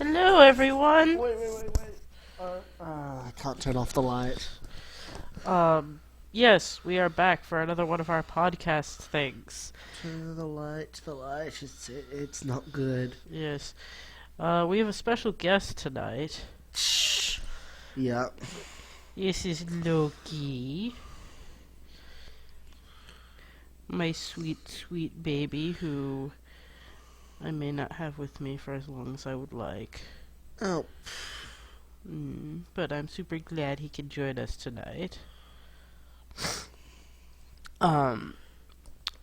Hello, everyone. Wait. I can't turn off the light. Yes, we are back for another one of our podcast things. Turn the light. It's not good. Yes. We have a special guest tonight. Shh. Yeah. This is Loki. My sweet, sweet baby who I may not have with me for as long as I would like. Oh. But I'm super glad he can join us tonight.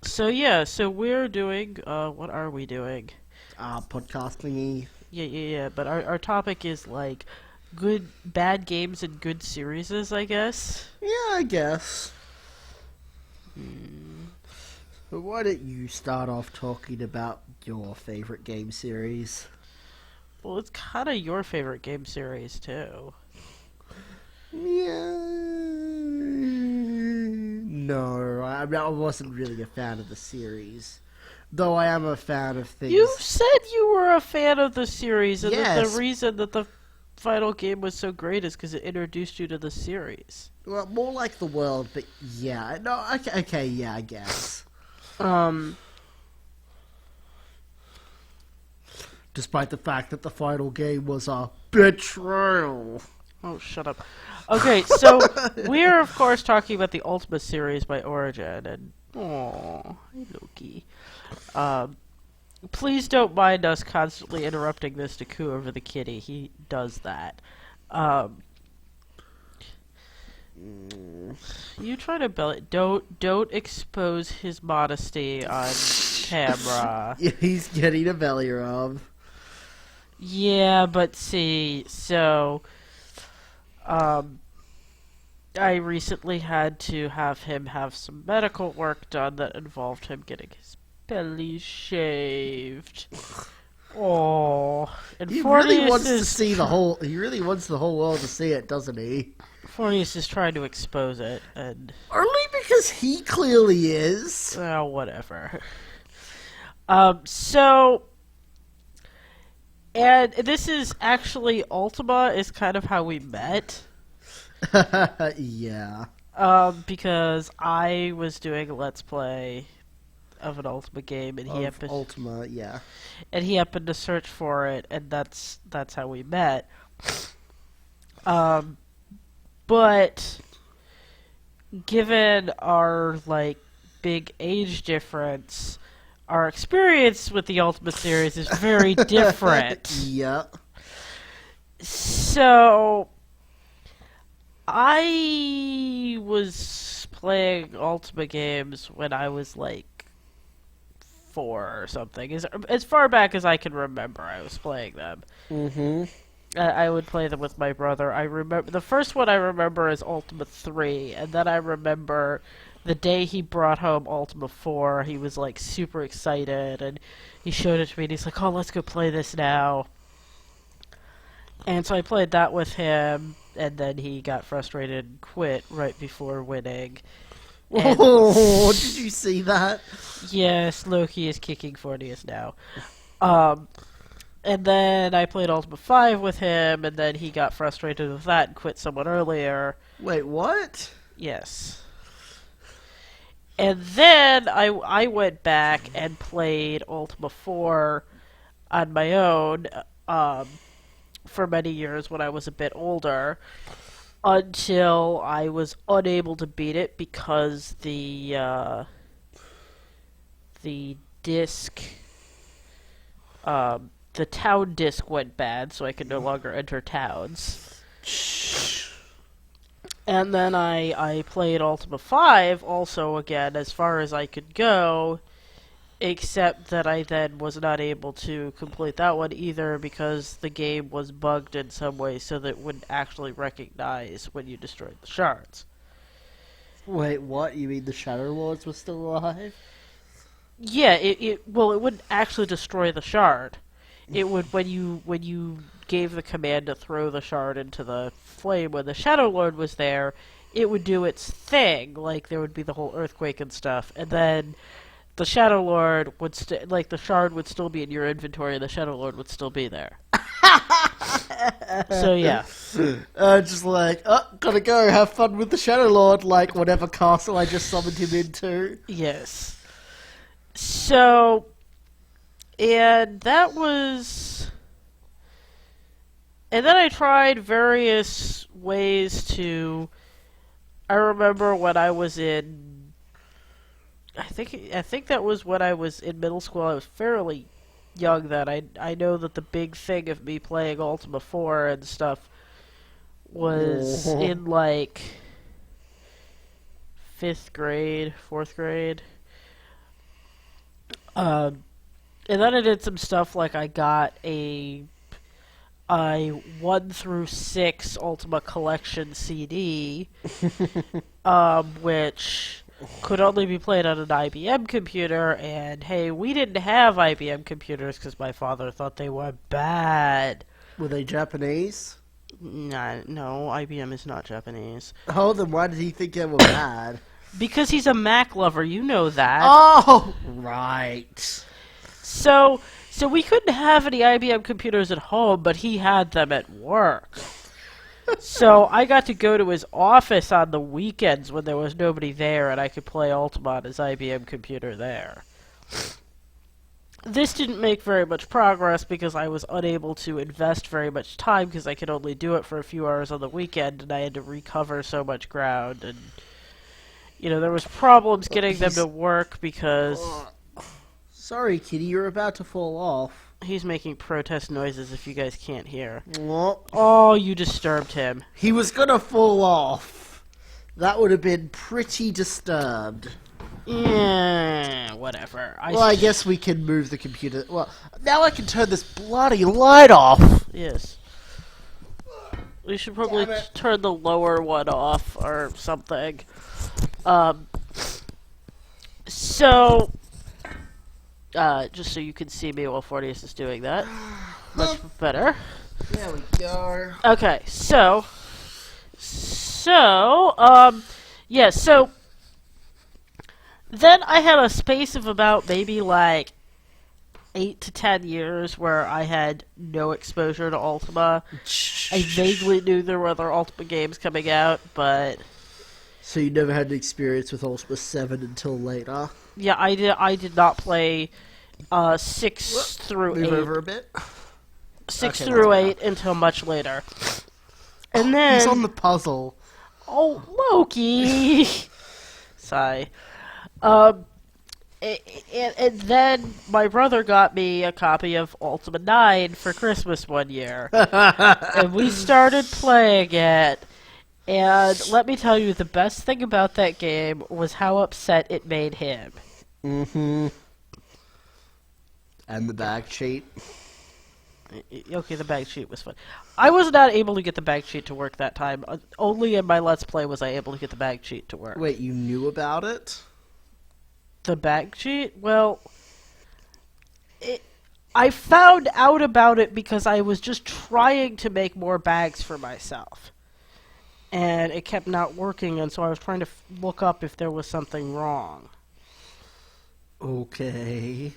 So we're doing, what are we doing? Podcast thingy. Yeah, but our topic is, like, bad games and good series, I guess. Yeah, I guess. But why don't you start off talking about your favorite game series? Well, it's kind of your favorite game series, too. Yeah. No, I wasn't really a fan of the series. Though I am a fan of things. You said you were a fan of the series, and that Yes. the reason that the final game was so great is because it introduced you to the series. Well, more like the world, but yeah. No, okay, yeah, I guess. Despite the fact that the final game was a betrayal. Oh, shut up. Okay, so we're, of course, talking about the Ultima series by Origin, and aww, hi Loki. Please don't mind us constantly interrupting this to coo over the kitty. He does that. You try to bell it. Don't expose his modesty on camera. Yeah, he's getting a belly rub. Yeah, but see, so I recently had to have him have some medical work done that involved him getting his belly shaved. Oh, and He really wants Fornius to see the whole. He really wants the whole world to see it, doesn't he? Fornius is trying to expose it, and Only because he clearly is. whatever. And this is actually Ultima is kind of how we met. Yeah. Because I was doing a Let's Play of an Ultima game, and he happened Ultima, yeah. and he happened to search for it, and that's how we met. But given our big age difference, our experience with the Ultima series is very different. Yeah. So I was playing Ultima games when I was 4 or something. As far back as I can remember, I was playing them. Mm-hmm. I would play them with my brother. I remember the first one I remember is Ultima 3, and then I remember the day he brought home Ultima 4. He was super excited, and he showed it to me, and he's like, "Oh, let's go play this now." And so I played that with him, and then he got frustrated and quit right before winning. And Oh, did you see that? yes, Loki is kicking Fornius now. And then I played Ultima 5 with him, and then he got frustrated with that and quit somewhat earlier. Wait, what? Yes. And then I went back and played Ultima 4 on my own for many years when I was a bit older, until I was unable to beat it because the disc, the town disc went bad, so I could no longer enter towns. And then I played Ultima 5 also again as far as I could go, except that I then was not able to complete that one either because the game was bugged in some way so that it wouldn't actually recognize when you destroyed the shards. Wait, what? You mean the Shadow Lords were still alive? Yeah, it wouldn't actually destroy the shard. It would when you gave the command to throw the shard into the flame when the Shadow Lord was there, it would do its thing, there would be the whole earthquake and stuff, and then the Shadow Lord would the shard would still be in your inventory, and the Shadow Lord would still be there. So yeah. Just like, oh, gotta go, have fun with the Shadow Lord, like whatever castle I just summoned him into. Yes. So, and that was... And then I tried various ways to... I remember when I was in... I think that was when I was in middle school. I was fairly young then. I know that the big thing of me playing Ultima 4 and stuff was in, like, 5th grade, 4th grade. And then I did some stuff like I got a 1 through 6 Ultima Collection CD, which could only be played on an IBM computer, and hey, we didn't have IBM computers because my father thought they were bad. Were they Japanese? Nah, no, IBM is not Japanese. Oh, then why did he think they were bad? Because he's a Mac lover, you know that. Oh, right. So we couldn't have any IBM computers at home, but he had them at work. So I got to go to his office on the weekends when there was nobody there, and I could play Ultima on his IBM computer there. This didn't make very much progress because I was unable to invest very much time because I could only do it for a few hours on the weekend, and I had to recover so much ground. And there was problems getting them to work because... Sorry, kitty, you're about to fall off. He's making protest noises if you guys can't hear. What? Oh, you disturbed him. He was gonna fall off. That would have been pretty disturbed. Yeah, whatever. I guess we can move the computer. Well, now I can turn this bloody light off. Yes. We should probably turn the lower one off or something. So... just so you can see me while Fortius is doing that. Much better. There we go. Okay, so, then I had a space of about maybe like 8 to 10 years where I had no exposure to Ultima. I vaguely knew there were other Ultima games coming out, but... So you never had an experience with Ultima 7 until later? Yeah, I did not play 6 through 8. Move over a bit. 6 Okay, through 8 until much later. And then... He's on the puzzle. Oh, Loki! Sigh. And then my brother got me a copy of Ultima 9 for Christmas one year. And we started playing it. And let me tell you, the best thing about that game was how upset it made him. Mm-hmm. And the bag sheet. Okay, the bag sheet was fun. I was not able to get the bag sheet to work that time. Only in my Let's Play was I able to get the bag sheet to work. Wait, you knew about it? The bag sheet? Well, I found out about it because I was just trying to make more bags for myself. And it kept not working, and so I was trying to look up if there was something wrong. Okay.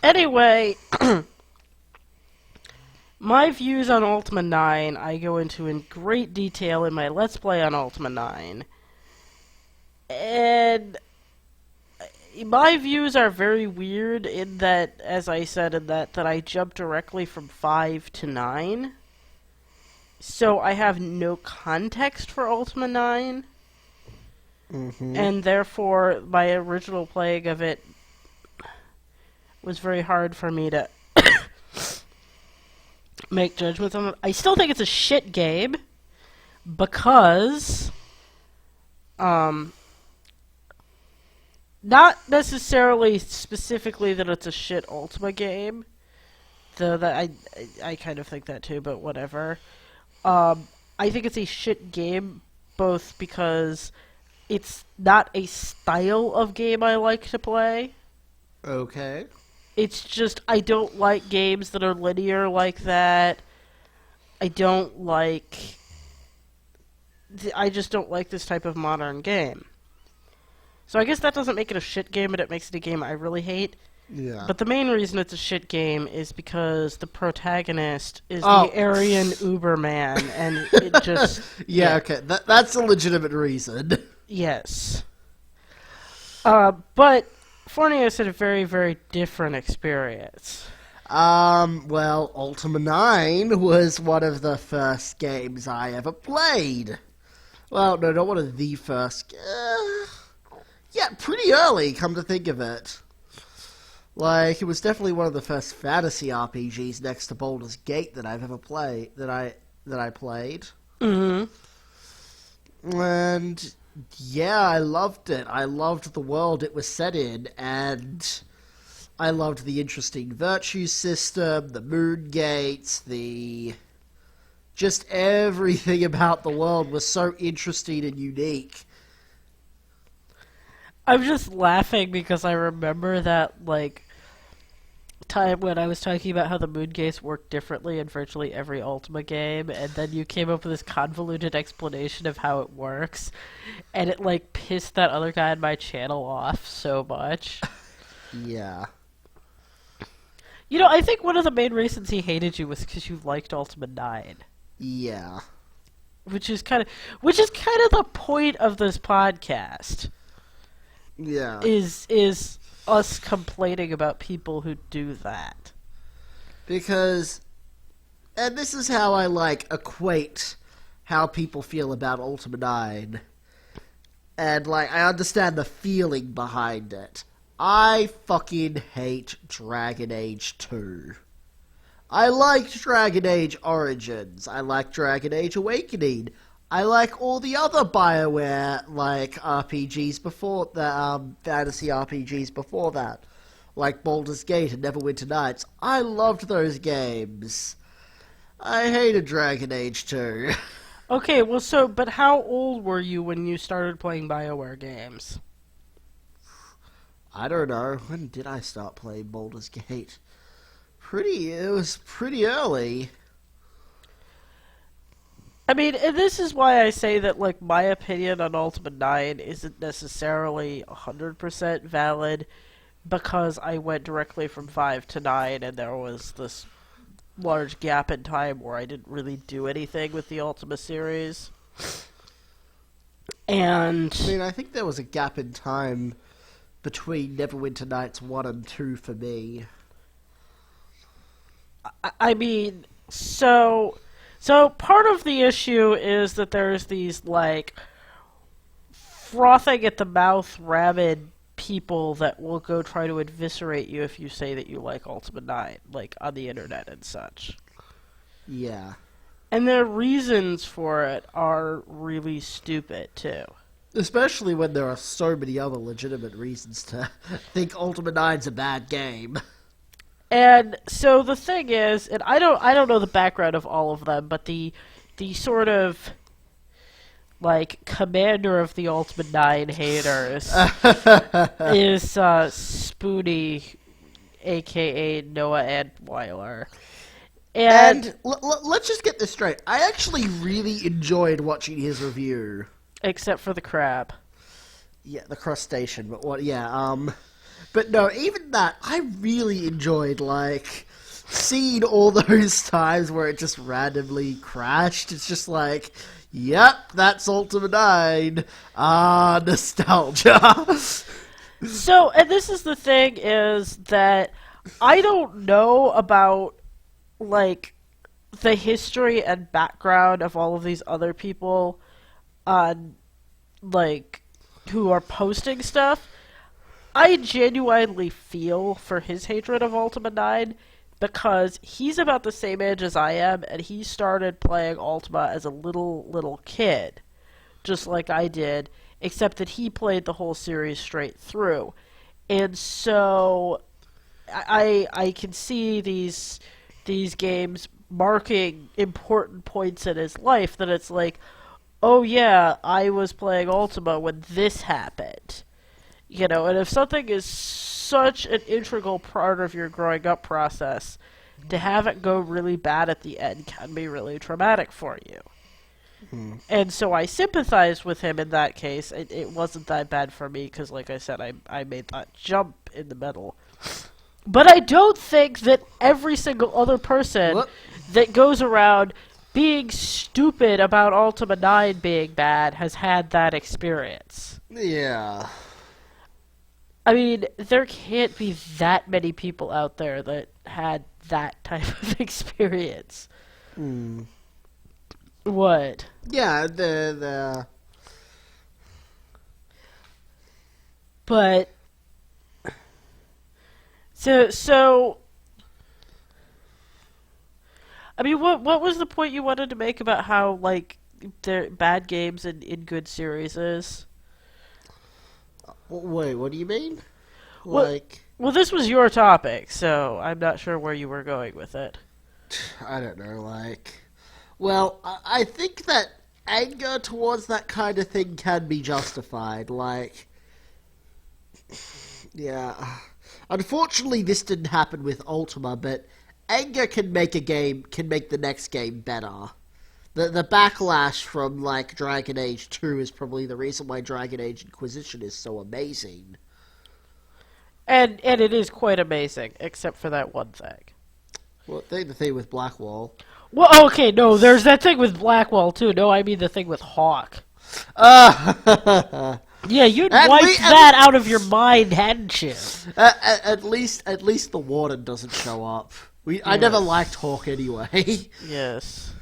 Anyway, my views on Ultima 9 I go into in great detail in my Let's Play on Ultima 9. And my views are very weird in that, as I said, that I jumped directly from 5 to 9. So I have no context for Ultima 9. Mm-hmm. And therefore, my original playing of it was very hard for me to make judgments on it. I still think it's a shit game because not necessarily specifically that it's a shit Ultima game, though that I kind of think that too, but whatever. I think it's a shit game both because it's not a style of game I like to play. Okay. It's just, I don't like games that are linear like that. I just don't like this type of modern game. So I guess that doesn't make it a shit game, but it makes it a game I really hate. Yeah. But the main reason it's a shit game is because the protagonist is Oh. the Aryan Uberman, and it just... Yeah, okay. That's a legitimate reason. Yes. But Fornios had a very, very different experience. Well, Ultima 9 was one of the first games I ever played. Well, no, not one of the first. Yeah, pretty early, come to think of it. Like, it was definitely one of the first fantasy RPGs next to Baldur's Gate that I've ever played, that I played. Mm-hmm. And yeah, I loved it. I loved the world it was set in, and I loved the interesting virtue system, the moon gates, just everything about the world was so interesting and unique. I'm just laughing because I remember that, like, time when I was talking about how the moon gates work differently in virtually every Ultima game, and then you came up with this convoluted explanation of how it works, and it, like, pissed that other guy on my channel off so much. Yeah. You know, I think one of the main reasons he hated you was because you liked Ultima 9. Yeah. Which is kind of the point of this podcast. Yeah. Is us complaining about people who do that. Because, and this is how I, like, equate how people feel about Ultima 9. And, like, I understand the feeling behind it. I fucking hate Dragon Age 2. I liked Dragon Age Origins. I liked Dragon Age Awakening. I like all the other Bioware, like, RPGs before the, fantasy RPGs before that. Like Baldur's Gate and Neverwinter Nights. I loved those games. I hated Dragon Age 2. Okay, well, but how old were you when you started playing Bioware games? I don't know. When did I start playing Baldur's Gate? It was pretty early. I mean, and this is why I say that, like, my opinion on Ultima 9 isn't necessarily 100% valid, because I went directly from 5 to 9, and there was this large gap in time where I didn't really do anything with the Ultima series. And... I mean, I think there was a gap in time between Neverwinter Nights 1 and 2 for me. I mean, so part of the issue is that there's these, like, frothing at the mouth, rabid people that will go try to eviscerate you if you say that you like Ultima 9, like, on the internet and such. Yeah. And their reasons for it are really stupid, too. Especially when there are so many other legitimate reasons to think Ultima 9's a bad game. And so the thing is, and I don't know the background of all of them, but the sort of, like, commander of the Ultima 9 haters is Spoony, a.k.a. Noah Antweiler. And let's just get this straight. I actually really enjoyed watching his review. Except for the crab. Yeah, the crustacean, but what, yeah, but no, even that, I really enjoyed, like, seeing all those times where it just randomly crashed. It's just like, yep, that's Ultima 9. Ah, nostalgia. So, and this is the thing, is that I don't know about, like, the history and background of all of these other people on, like, who are posting stuff. I genuinely feel for his hatred of Ultima 9 because he's about the same age as I am, and he started playing Ultima as a little kid, just like I did, except that he played the whole series straight through. And so I can see these games marking important points in his life that it's like, oh yeah, I was playing Ultima when this happened. You know, and if something is such an integral part of your growing up process, to have it go really bad at the end can be really traumatic for you. Hmm. And so I sympathize with him in that case. It wasn't that bad for me, because like I said, I made that jump in the middle. But I don't think that every single other person What? that goes around being stupid about Ultima 9 being bad has had that experience. Yeah. I mean, there can't be that many people out there that had that type of experience. Hmm. What? Yeah, the But so I mean, what was the point you wanted to make about how like there bad games in good series is? wait, what do you mean? Well, Like, well, this was your topic, so I'm not sure where you were going with it. I don't know, like, well, I think that anger towards that kind of thing can be justified. Like, yeah. Unfortunately, this didn't happen with Ultima, but anger can make can make the next game better. The backlash from, like, Dragon Age 2 is probably the reason why Dragon Age Inquisition is so amazing. And it is quite amazing, except for that one thing. Well, the thing with Blackwall. Well, okay, no, there's that thing with Blackwell too. No, I mean the thing with Hawk. Uh, Yeah, you'd At wiped lea- at that out of your mind, hadn't you? at least the warden doesn't show up. I never Yes. liked Hawk anyway. Yes.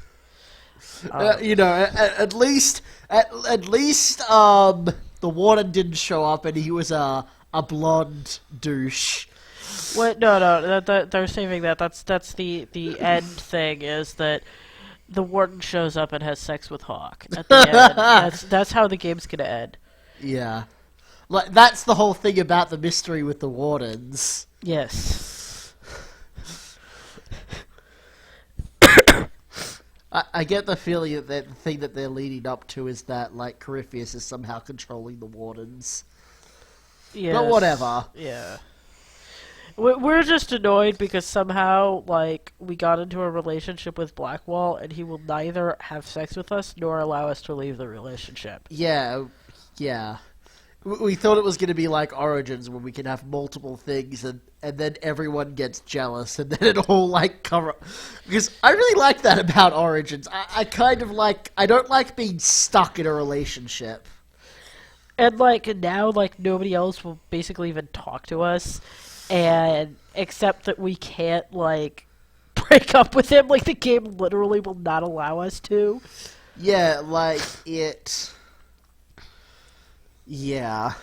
You know, at least the warden didn't show up, and he was a blonde douche. What? No. They're saving that. That's the end thing. Is that the warden shows up and has sex with Hawk at the end. That's how the game's gonna end. Yeah, like that's the whole thing about the mystery with the wardens. Yes. I get the feeling that the thing that they're leading up to is that, like, Corypheus is somehow controlling the wardens. Yes. But whatever. Yeah. We're just annoyed because somehow, like, we got into a relationship with Blackwall, and he will neither have sex with us nor allow us to leave the relationship. Yeah, yeah. We thought it was going to be like Origins, where we can have multiple things, and then everyone gets jealous, and then it all, like, cover... Because I really like that about Origins. I kind of like... I don't like being stuck in a relationship. And, like, now, like, nobody else will basically even talk to us, and except that we can't, like, break up with him. Like, the game literally will not allow us to. Yeah, like, it... Yeah.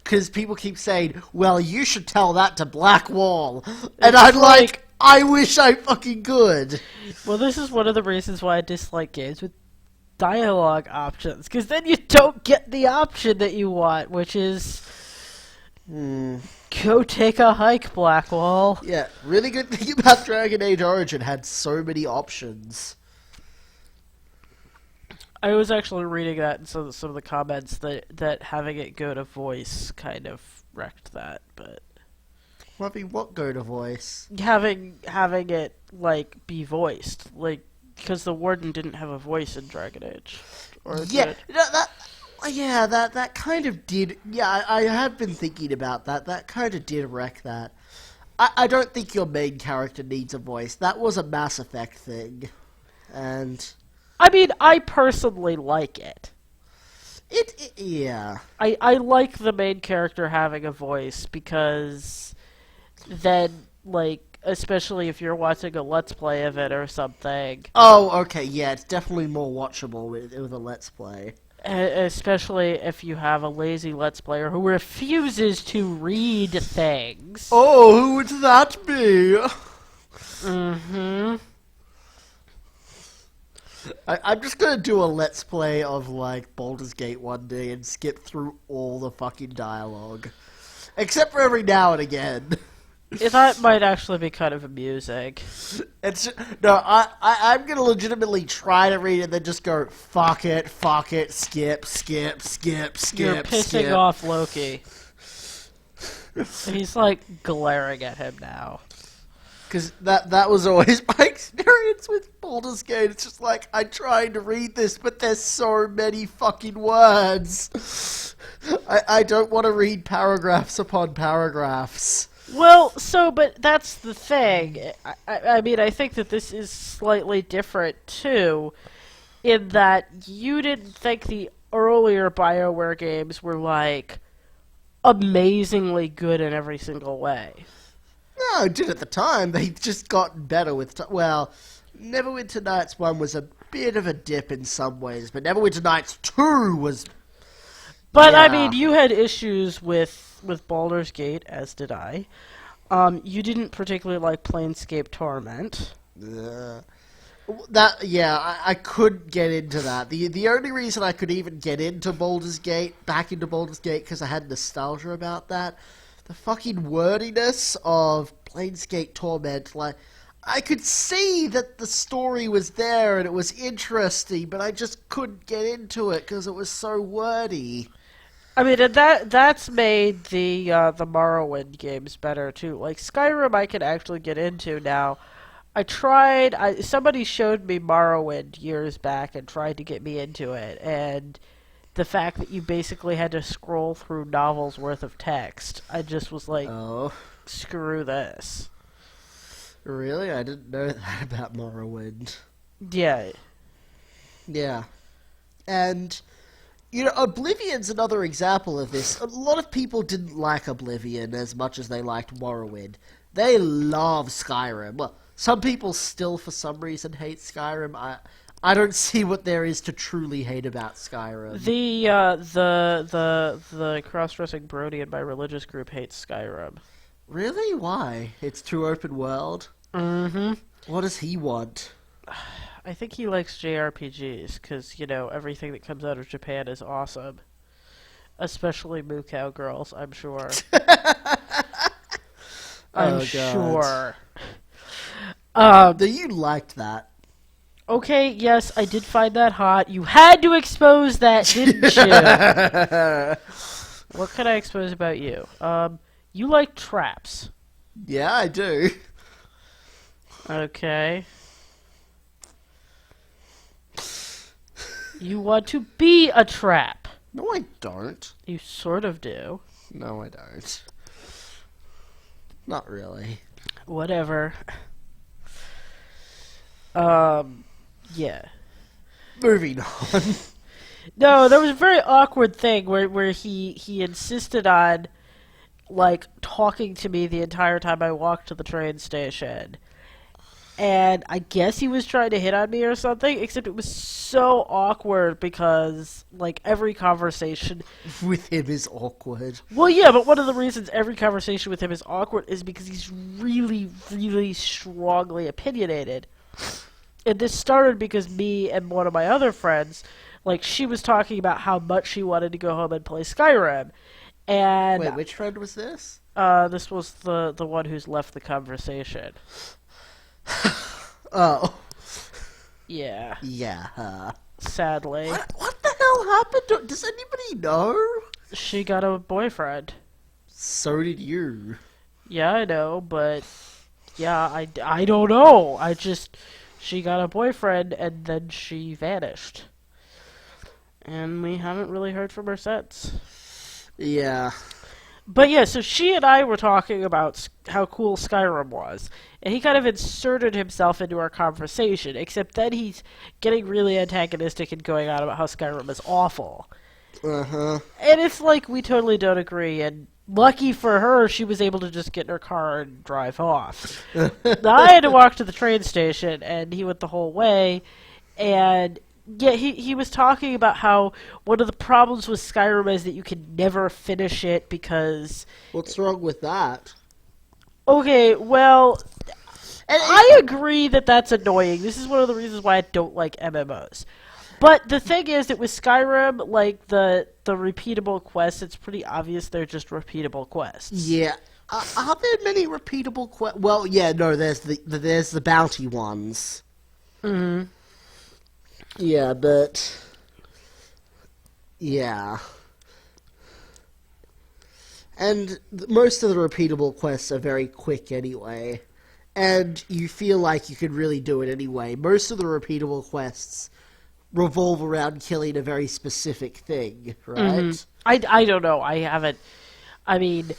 Because people keep saying, well, you should tell that to Blackwall. And I'm like, I wish I fucking could. Well, this is one of the reasons why I dislike games with dialogue options, because then you don't get the option that you want, which is go take a hike, Blackwall. Yeah, really good thing about Dragon Age Origin had so many options. I was actually reading that in some of the comments that having it go to voice kind of wrecked that, but Well, I mean, what go to voice? having it like be voiced, like because the warden didn't have a voice in Dragon Age, or Yeah, did? that kind of did. Yeah, I have been thinking about that. That kind of did wreck that. I don't think your main character needs a voice. That was a Mass Effect thing, and I mean, I personally like it. Yeah. I like the main character having a voice because then, like, especially if you're watching a Let's Play of it or something, Oh, okay, yeah, it's definitely more watchable with a Let's Play. especially if you have a lazy Let's Player who refuses to read things. Oh, who would that be? Mm-hmm. I'm just gonna do a Let's Play of, like, Baldur's Gate one day and skip through all the fucking dialogue. Except for every now and again. That might actually be kind of amusing. I'm gonna legitimately try to read it and then just go, fuck it, skip, You're skip. pissing off Loki. He's like glaring at him now. Because that was always my experience with Baldur's Gate. It's just like, I'm trying to read this, but there's so many fucking words. I don't want to read paragraphs upon paragraphs. Well, but that's the thing. I mean, I think that this is slightly different, too, in that you didn't think the earlier BioWare games were, like, amazingly good in every single way. No, it did at the time. They just gotten better with well, Neverwinter Nights 1 was a bit of a dip in some ways, but Neverwinter Nights 2 was... But, I Yeah. mean, you had issues with Baldur's Gate, as did I. You didn't particularly like Planescape Torment. I could get into that. The only reason I could even get into Baldur's Gate, back into Baldur's Gate, because I had nostalgia about that. The fucking wordiness of Planescape Torment, like, I could see that the story was there and it was interesting, but I just couldn't get into it because it was so wordy. I mean, and that's made the Morrowind games better too. Like Skyrim, I can actually get into now. I tried. Somebody showed me Morrowind years back and tried to get me into it, and the fact that you basically had to scroll through novels worth of text, I just was like, Oh, screw this. really? I didn't know that about Morrowind. Yeah. Yeah. And, Oblivion's another example of this. A lot of people didn't like Oblivion as much as they liked Morrowind. They love Skyrim. Well, some people still, for some reason, hate Skyrim. I don't see what there is to truly hate about Skyrim. The cross-dressing Brody in my religious group hates Skyrim. Really? Why? It's too open world? Mm-hmm. What does he want? I think he likes JRPGs because, everything that comes out of Japan is awesome. Especially Moo Cowgirls, I'm sure. I'm Oh, God. sure. No, you liked that. Okay, yes, I did find that hot. You had to expose that, didn't you? What could I expose about you? You like traps. Yeah, I do. Okay. You want to be a trap. No, I don't. You sort of do. No, I don't. Not really. Whatever. Yeah. Moving on. No, there was a very awkward thing where he insisted on, like, talking to me the entire time I walked to the train station. And I guess he was trying to hit on me or something, except it was so awkward because, like, every conversation... With him is awkward. Well, yeah, but one of the reasons every conversation with him is awkward is because he's really, really strongly opinionated. And this started because me and one of my other friends, like, she was talking about how much she wanted to go home and play Skyrim. And Wait, which friend was this? this was the one who's left the conversation. Oh. Yeah, Yeah. sadly. What the hell happened? Does anybody know? She got a boyfriend. So did you. Yeah, I know, but yeah, I don't know. She got a boyfriend and then she vanished. And we haven't really heard from her since. Yeah. But yeah, so she and I were talking about how cool Skyrim was. And he kind of inserted himself into our conversation, except then he's getting really antagonistic and going on about how Skyrim is awful. Uh-huh. And it's like we totally don't agree, and lucky for her, she was able to just get in her car and drive off. Now, I had to walk to the train station, and he went the whole way, and yeah, he was talking about how one of the problems with Skyrim is that you can never finish it because... What's wrong with that? Okay, well, I agree that that's annoying. This is one of the reasons why I don't like MMOs. But the thing is that with Skyrim, like, the repeatable quests, it's pretty obvious they're just repeatable quests. Yeah. Are there many repeatable quests? Well, yeah, no, there's the bounty ones. Mm-hmm. Yeah, but... Yeah. And most of the repeatable quests are very quick anyway. And you feel like you could really do it anyway. Most of the repeatable quests revolve around killing a very specific thing, right? Mm-hmm. I don't know. I haven't... I mean,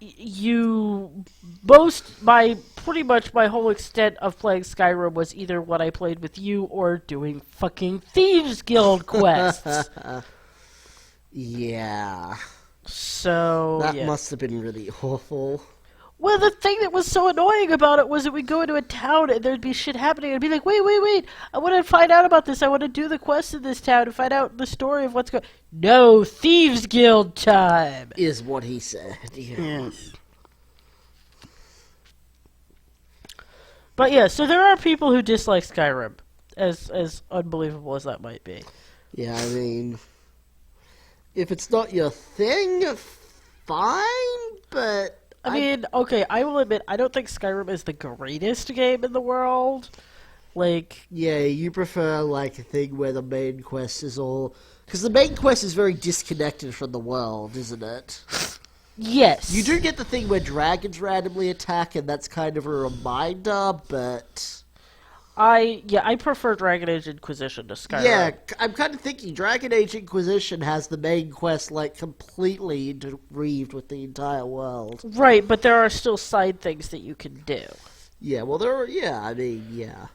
you pretty much my whole extent of playing Skyrim was either what I played with you or doing fucking Thieves Guild quests. Yeah. So That yeah. must have been really awful. Well, the thing that was so annoying about it was that we'd go into a town and there'd be shit happening, and I'd be like, wait, I want to find out about this. I want to do the quest in this town and find out the story of what's going. No, Thieves Guild time. Is what he said. Yeah. Yes. But yeah, so there are people who dislike Skyrim, as unbelievable as that might be. Yeah, I mean, if it's not your thing, fine, but... I mean, okay, I will admit, I don't think Skyrim is the greatest game in the world. Like... Yeah, you prefer, like, a thing where the main quest is all... Because the main quest is very disconnected from the world, isn't it? Yes. You do get the thing where dragons randomly attack, and that's kind of a reminder, but... I prefer Dragon Age Inquisition to Skyrim. Yeah, I'm kind of thinking Dragon Age Inquisition has the main quest, like, completely interweaved with the entire world. Right, but there are still side things that you can do. Yeah, well, there are... Yeah, I mean, yeah.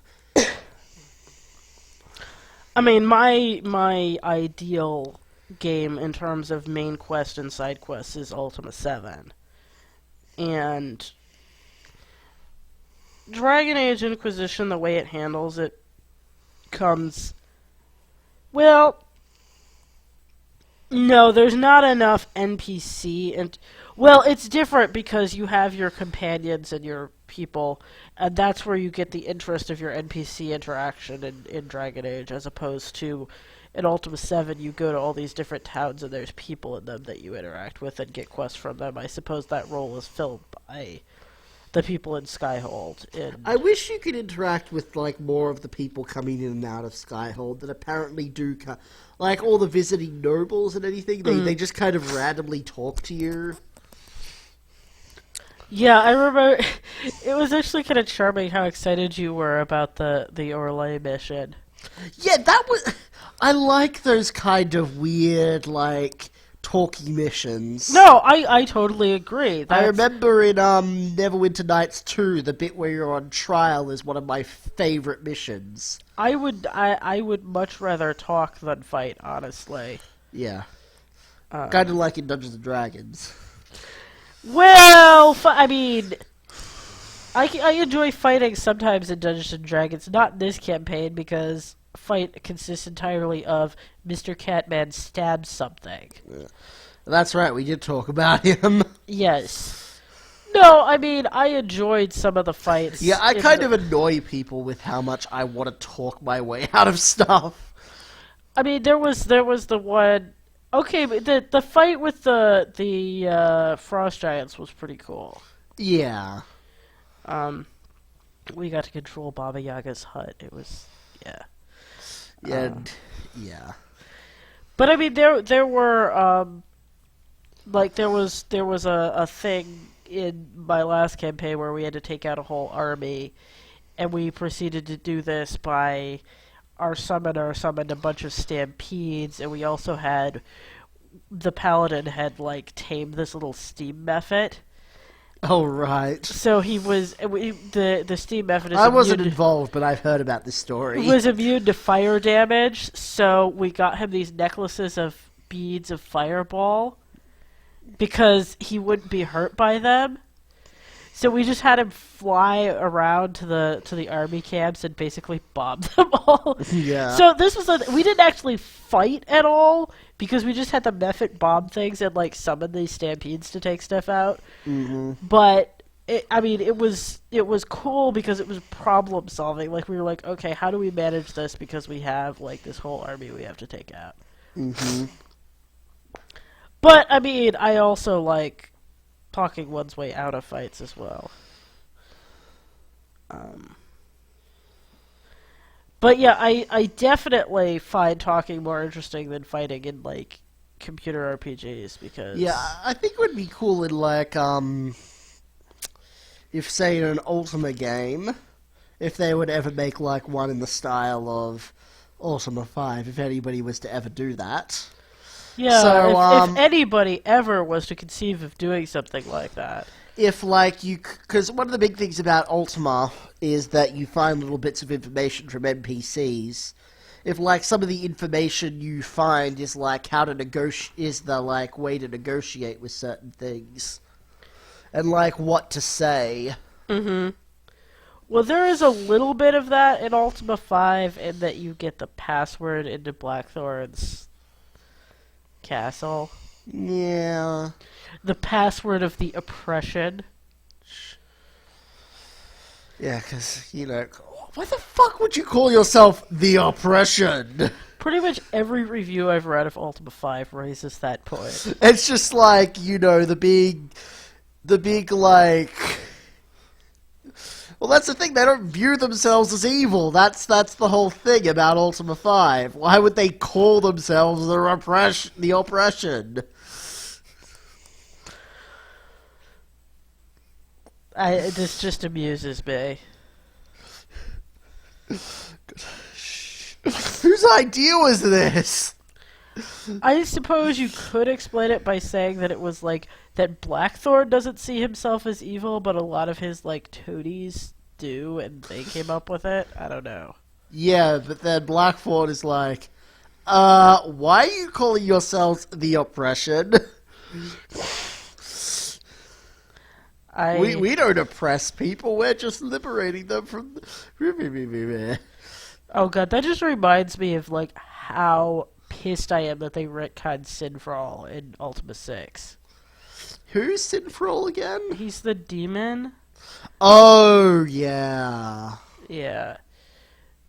I mean, my ideal game in terms of main quest and side quests is Ultima 7. And Dragon Age Inquisition, the way it handles it, comes... Well, no, there's not enough NPC, and... Well, it's different because you have your companions and your people, and that's where you get the interest of your NPC interaction in Dragon Age, as opposed to in Ultima 7, you go to all these different towns and there's people in them that you interact with and get quests from them. I suppose that role is filled by the people in Skyhold. I wish you could interact with, like, more of the people coming in and out of Skyhold that apparently do... Like, all the visiting nobles and anything, they just kind of randomly talk to you. Yeah, I remember... It was actually kind of charming how excited you were about the Orlais mission. Yeah, that was... I like those kind of weird, like... talky missions. No, I totally agree. I remember in Neverwinter Nights 2, the bit where you're on trial is one of my favorite missions. I would much rather talk than fight, honestly. Yeah. Kind of like in Dungeons & Dragons. Well, I mean, I enjoy fighting sometimes in Dungeons & Dragons, not in this campaign, because fight consists entirely of Mr. Catman stabs something. Yeah. That's right, we did talk about him. Yes. No, I mean, I enjoyed some of the fights. Yeah, I kind of annoy people with how much I want to talk my way out of stuff. I mean, there was the one... Okay, but the fight with the Frost Giants was pretty cool. Yeah. We got to control Baba Yaga's hut. It was... Yeah. Yeah. But I mean, there were like there was a thing in my last campaign where we had to take out a whole army, and we proceeded to do this by our summoner summoned a bunch of stampedes, and we also had the paladin had like tamed this little steam mephit. Oh, right. So he was the steam mephit. I wasn't involved, but I've heard about this story. He was immune to fire damage, so we got him these necklaces of beads of fireball because he wouldn't be hurt by them. So we just had him fly around to the army camps and basically bomb them all. Yeah. So this was we didn't actually fight at all because we just had the mephit bomb things and like summon these stampedes to take stuff out. Mm-hmm. But it was cool because it was problem solving. Like we were like, okay, how do we manage this because we have like this whole army we have to take out. Mm-hmm. But I mean, I also like talking one's way out of fights as well. But yeah, I definitely find talking more interesting than fighting in like computer RPGs because I think it would be cool in like if say in an Ultima game, if they would ever make like one in the style of Ultima 5, if anybody was to ever do that. Yeah, So, if anybody ever was to conceive of doing something like that. if like you, because one of the big things about Ultima is that you find little bits of information from NPCs. If like some of the information you find is like how to is the like way to negotiate with certain things, and like what to say. Mm-hmm. Well, there is a little bit of that in Ultima 5 in that you get the password into Blackthorn's castle. Yeah. The password of the oppression. Yeah, because, what the fuck would you call yourself the oppression? Pretty much every review I've read of Ultima 5 raises that point. It's just like, the big, like... Well, that's the thing, they don't view themselves as evil. That's the whole thing about Ultima 5. Why would they call themselves the oppression? This just amuses me. Whose idea was this? I suppose you could explain it by saying that it was like that Blackthorn doesn't see himself as evil, but a lot of his like toadies do, and they came up with it. I don't know. Yeah, but then Blackthorn is like, why are you calling yourselves the oppression? We don't oppress people, we're just liberating them from... Oh god, that just reminds me of like how pissed I am that they retconned Sinfral in Ultima 6. Who's Sinfral again? He's the demon. Oh, yeah. Yeah.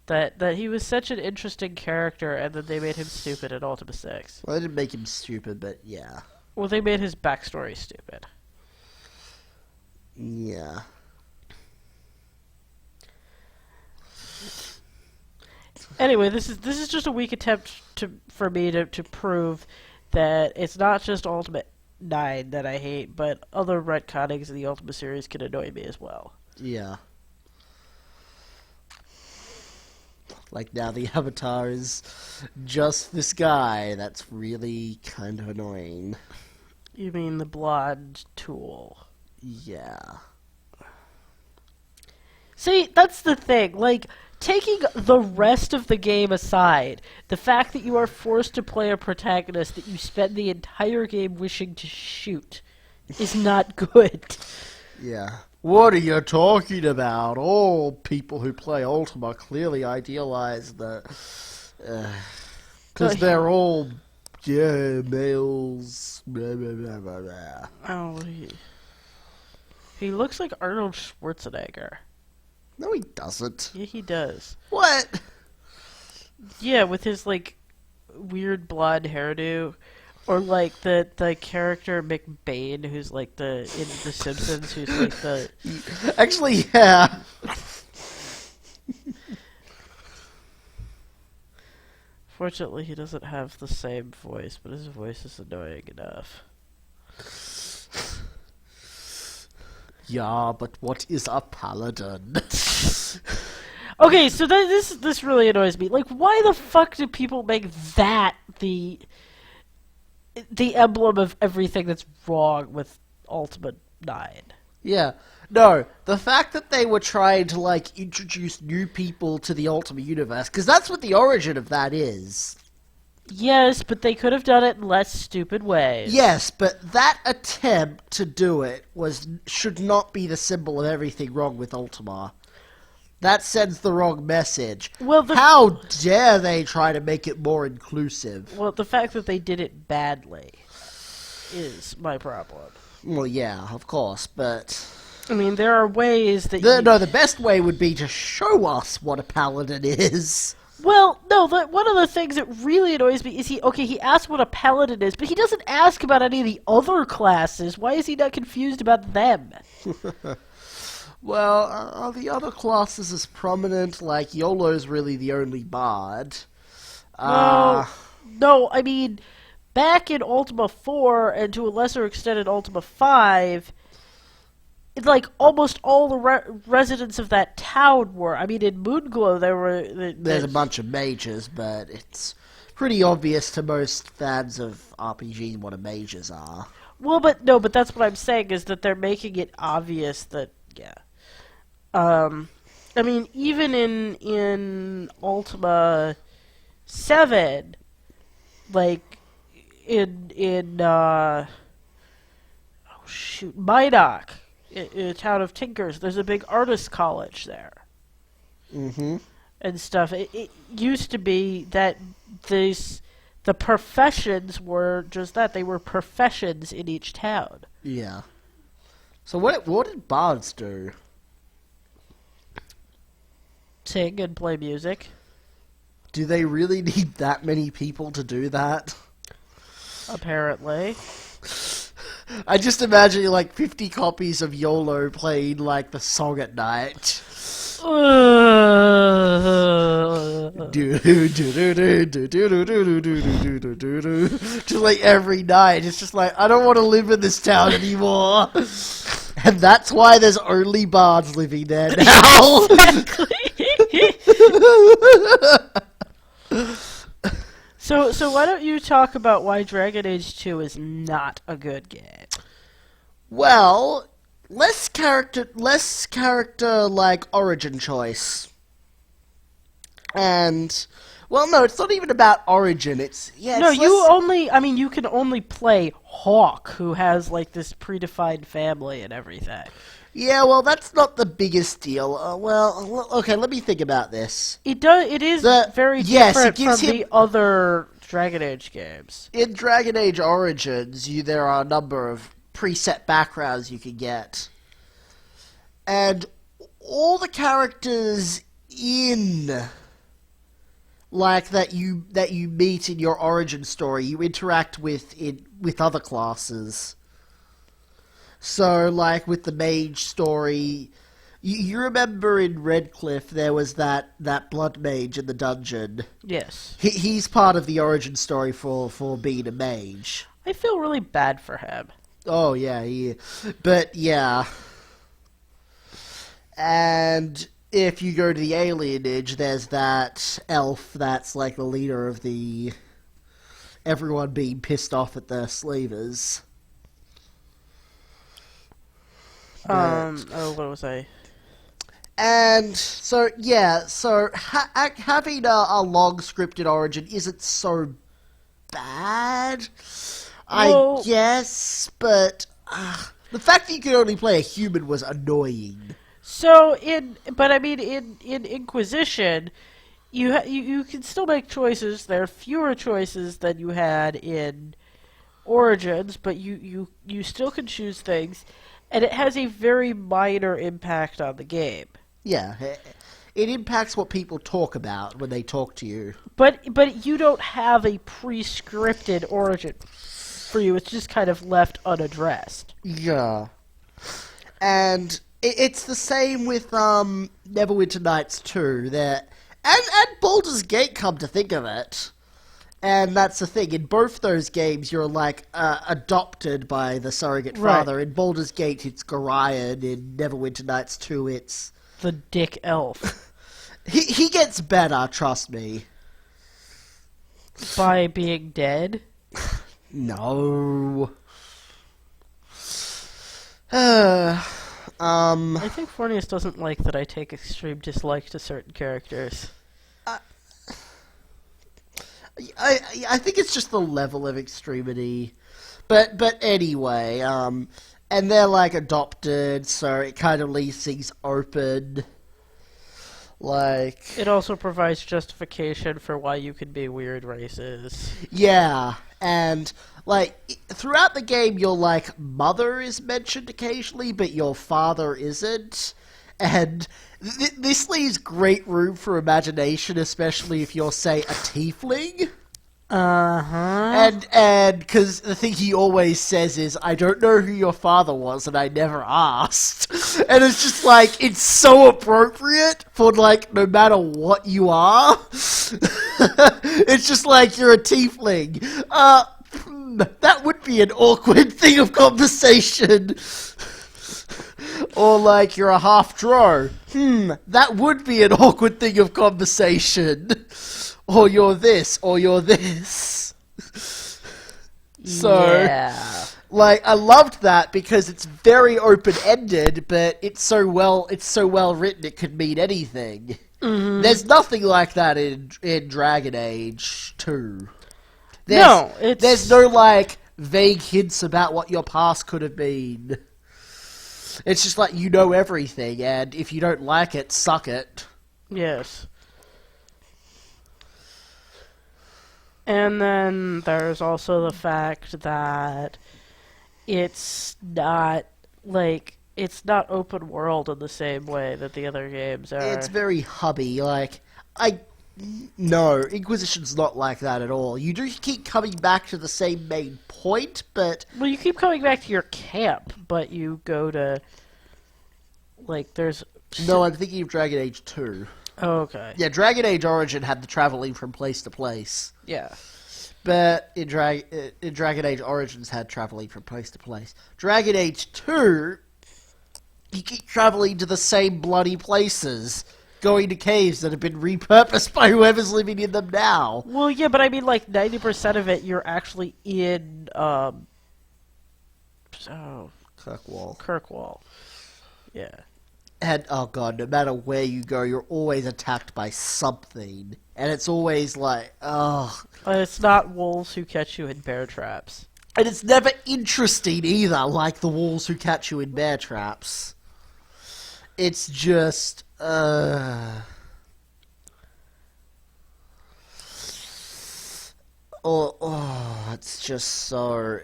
That he was such an interesting character, and then they made him stupid in Ultima 6. Well, they didn't make him stupid, but yeah. Well, they made his backstory stupid. Yeah. Anyway, this is just a weak attempt for me to prove that it's not just Ultima 9 that I hate, but other retconnings in the Ultima series can annoy me as well. Yeah. Like now the avatar is just this guy that's really kind of annoying. You mean the blonde tool? Yeah. See, that's the thing. Like, taking the rest of the game aside, the fact that you are forced to play a protagonist that you spend the entire game wishing to shoot is not good. Yeah. What are you talking about? All people who play Ultima clearly idealize the... Because they're all... Yeah, males... Blah, blah, blah, blah, blah. Oh, he looks like Arnold Schwarzenegger. No, he doesn't. Yeah, he does. What? Yeah, with his, like, weird blonde hairdo. Or, like, the character McBain, who's, like, in The Simpsons, who's, like, the... Actually, yeah. Fortunately, he doesn't have the same voice, but his voice is annoying enough. Yeah, but what is a paladin? Okay, so this really annoys me. Like, why the fuck do people make that the emblem of everything that's wrong with Ultima 9? Yeah. No, the fact that they were trying to, like, introduce new people to the Ultima universe, because that's what the origin of that is. Yes, but they could have done it in less stupid ways. Yes, but that attempt to do it should not be the symbol of everything wrong with Ultima. That sends the wrong message. Well, how dare they try to make it more inclusive? Well, the fact that they did it badly is my problem. Well, yeah, of course, but... I mean, there are ways that No, the best way would be to show us what a paladin is. Well, no, one of the things that really annoys me is he asked what a paladin is, but he doesn't ask about any of the other classes. Why is he not confused about them? Well, are the other classes as prominent? Like, YOLO's really the only bard. No, I mean, back in Ultima 4, and to a lesser extent in Ultima 5... like, almost all the residents of that town were. I mean, in Moonglow, there's a bunch of mages, but it's pretty obvious to most fans of RPGs what a mages are. Well, but that's what I'm saying is that they're making it obvious that yeah. I mean, even in Ultima 7, like in Mindoc, in the town of Tinkers, there's a big artist college there. Mm-hmm. And stuff. It used to be that the professions were just that. They were professions in each town. Yeah. So what did bards do? Sing and play music. Do they really need that many people to do that? Apparently. I just imagine like 50 copies of YOLO playing like the song at night. Just like every night, it's just like I don't want to live in this town anymore, and that's why there's only bards living there now. So why don't you talk about why Dragon Age 2 is not a good game? Well, less character like origin choice. And well, no, it's not even about origin. It's No, it's you can only play Hawk, who has like this predefined family and everything. Yeah, well, that's not the biggest deal. Okay, let me think about this. It is very different from the other Dragon Age games. In Dragon Age Origins, there are a number of preset backgrounds you can get. And all the characters in like that you meet in your origin story, you interact with other classes. So, like with the mage story, you remember in Redcliffe there was that blood mage in the dungeon. Yes, He's part of the origin story for being a mage. I feel really bad for him. Oh yeah, but yeah. And if you go to the alienage, there's that elf that's like the leader of everyone being pissed off at the slavers. What was I? And so having a long scripted origin isn't so bad, I guess. But the fact that you could only play a human was annoying. So in Inquisition, you can still make choices. There are fewer choices than you had in Origins, but you still can choose things. And it has a very minor impact on the game. Yeah, it impacts what people talk about when they talk to you. But you don't have a pre-scripted origin for you. It's just kind of left unaddressed. Yeah. And it's the same with Neverwinter Nights 2. And Baldur's Gate, come to think of it. And that's the thing. In both those games, you're like adopted by the surrogate father. In Baldur's Gate, it's Gorion. In Neverwinter Nights 2, it's the dick elf. he gets better, trust me. By being dead? No. I think Fornius doesn't like that I take extreme dislike to certain characters. I think it's just the level of extremity, but anyway, and they're like adopted, so it kind of leaves things open. Like it also provides justification for why you can be weird races. Yeah, and like throughout the game, your like mother is mentioned occasionally, but your father isn't. And this leaves great room for imagination, especially if you're, say, a tiefling. Uh-huh. And because the thing he always says is, I don't know who your father was, and I never asked. And it's just like, it's so appropriate for, like, no matter what you are. It's just like, you're a tiefling. That would be an awkward thing of conversation. Or like you're a half drow. That would be an awkward thing of conversation. or you're this, or you're this. So, yeah. like, I loved that because it's very open-ended, but it's so well written it could mean anything. Mm-hmm. There's nothing like that in Dragon Age 2. There's no, like, vague hints about what your past could have been. It's just like, you know everything, and if you don't like it, suck it. Yes. And then there's also the fact that it's not, like, it's not open world in the same way that the other games are. It's very hubby, like, no, Inquisition's not like that at all. You do keep coming back to the same main point, but... Well, you keep coming back to your camp, but you go to, like, there's... No, I'm thinking of Dragon Age 2. Oh, okay. Yeah, Dragon Age Origin had the traveling from place to place. Yeah. But in Dragon Age Origins had traveling from place to place. Dragon Age 2, you keep traveling to the same bloody places, going to caves that have been repurposed by whoever's living in them now. Well, yeah, but I mean, like, 90% of it, you're actually in, Kirkwall. Yeah. And, oh god, no matter where you go, you're always attacked by something. And it's always like, oh. It's not wolves who catch you in bear traps. And it's never interesting either, like the wolves who catch you in bear traps. It's just, oh, it's just so,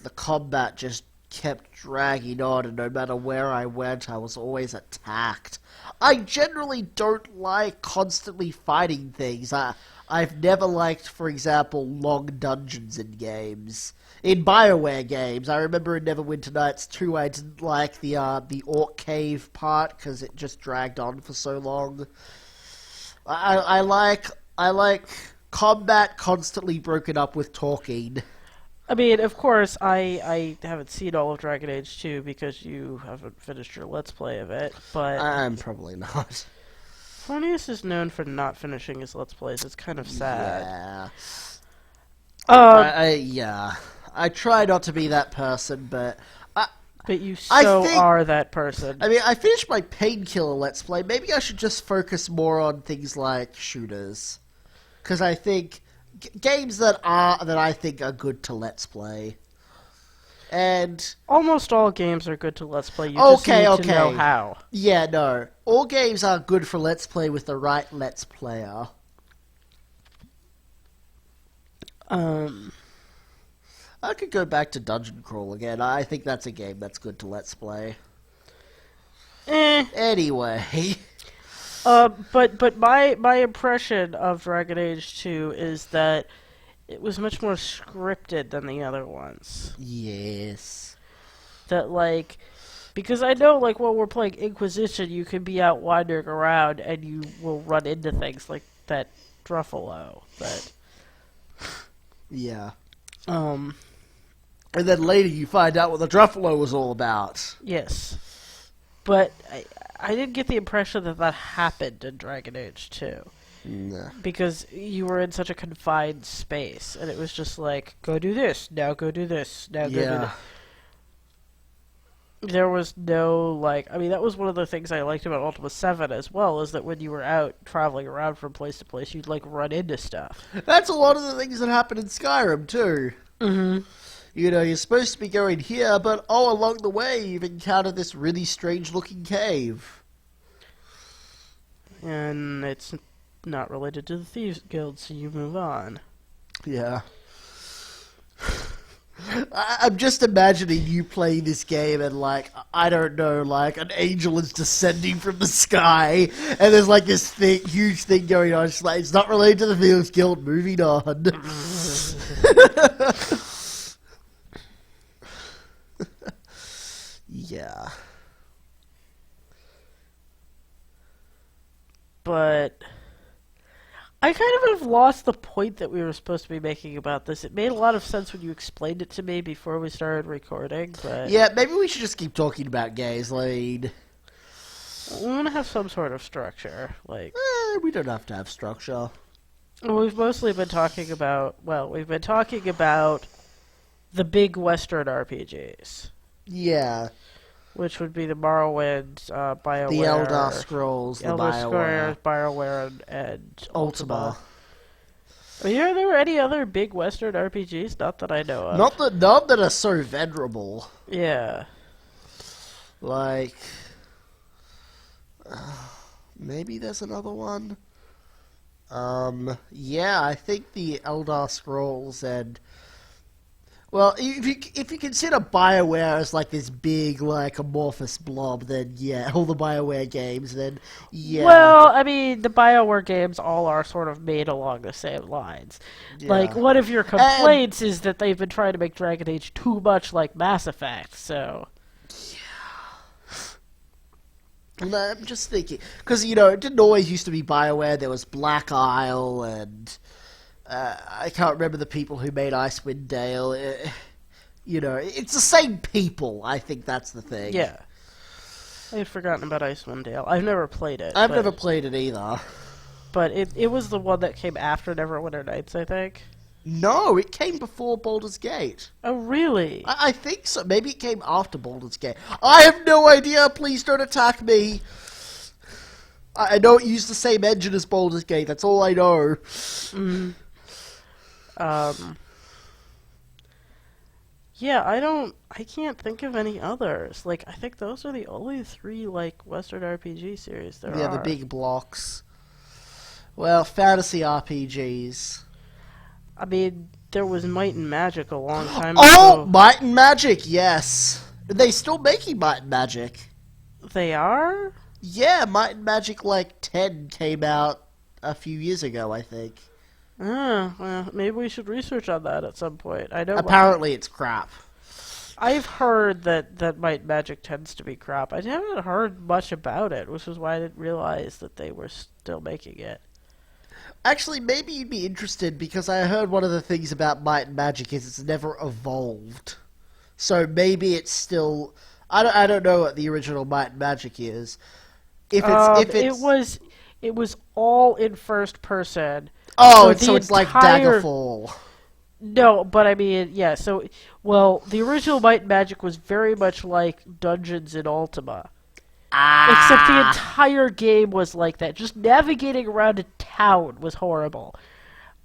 the combat just kept dragging on, and no matter where I went, I was always attacked. I generally don't like constantly fighting things. I've never liked, for example, long dungeons in games. In Bioware games, I remember in Neverwinter Nights 2, I didn't like the Orc Cave part, because it just dragged on for so long. I like combat constantly broken up with talking. I mean, of course, I haven't seen all of Dragon Age 2 because you haven't finished your Let's Play of it, but... I'm probably not. Flonius is known for not finishing his Let's Plays. It's kind of sad. Yeah. Yeah. I try not to be that person, but... But you are that person. I mean, I finished my Painkiller Let's Play. Maybe I should just focus more on things like shooters. Because I think... games that I think are good to Let's Play. And... almost all games are good to Let's Play. You just need to know how. Yeah, no. All games are good for Let's Play with the right Let's Player. I could go back to Dungeon Crawl again. I think that's a game that's good to Let's Play. Anyway... but my impression of Dragon Age 2 is that it was much more scripted than the other ones. Yes. That, like, because I know, like, when we're playing Inquisition, you can be out wandering around and you will run into things like that Druffalo. Yeah. And then later you find out what the Druffalo was all about. Yes. But I didn't get the impression that that happened in Dragon Age 2. Nah. Because you were in such a confined space, and it was just like, go do this, now go do this, now go do that. There was no, like, I mean, that was one of the things I liked about Ultima 7 as well, is that when you were out traveling around from place to place, you'd, like, run into stuff. That's a lot of the things that happen in Skyrim, too. Mm-hmm. You know, you're supposed to be going here, but along the way you've encountered this really strange-looking cave. And it's not related to the Thieves Guild, so you move on. Yeah. I'm just imagining you playing this game and, like, I don't know, like, an angel is descending from the sky, and there's, like, this huge thing going on. It's like, it's not related to the Thieves Guild, moving on. Yeah. But I kind of have lost the point that we were supposed to be making about this. It made a lot of sense when you explained it to me before we started recording, but... yeah, maybe we should just keep talking about gays, like... we want to have some sort of structure, like... we don't have to have structure. Well, we've mostly been talking about, the big Western RPGs, Yeah, which would be the Morrowind, the Eldar BioWare, Scrolls, the Elder Bioware, Scrolls, BioWare, and Ultima. Ultima. I mean, are there any other big Western RPGs? Not that I know of. Not that none that are so venerable. Yeah. Like, maybe there's another one. Yeah, I think the Eldar Scrolls and well, if you consider Bioware as like this big like amorphous blob, then yeah, all the Bioware games, then yeah, Well, I mean, the BioWare games all are sort of made along the same lines. Like, yeah. one of your And complaints is that they've been trying to make Dragon Age too much like Mass Effect, so... no, I'm just thinking because it didn't always used to be Bioware. There was Black Isle, and I can't remember the people who made Icewind Dale. It's the same people. I think that's the thing. Yeah. I had forgotten about Icewind Dale. I've never played it. I've never played it either. But it was the one that came after Neverwinter Nights, I think. No, it came before Baldur's Gate. Oh, really? I think so. Maybe it came after Baldur's Gate. I have no idea. Please don't attack me. I know it used the same engine as Baldur's Gate. That's all I know. Mm. Yeah, I can't think of any others. Like, I think those are the only three, like, Western RPG series there Yeah, are. the big blocks. Well, fantasy RPGs. I mean, there was Might and Magic a long time Oh, ago. Might and Magic, yes. Are they still making Might and Magic? They are? Yeah, Might and Magic like 10 came out a few years ago, I think. Well, maybe we should research on that at some point. I know. Apparently it's crap. I've heard that Might and Magic tends to be crap. I haven't heard much about it, which is why I didn't realize that they were still making it. Actually, maybe you'd be interested because I heard one of the things about Might and Magic is it's never evolved. So maybe it's still... I don't know what the original Might and Magic is. If It was all in first person. Oh, So the it's like entire- Daggerfall. No, but I mean, yeah, so... Well, the original Might and Magic was very much like Dungeons in Ultima. Except the entire game was like that. Just navigating around a town was horrible.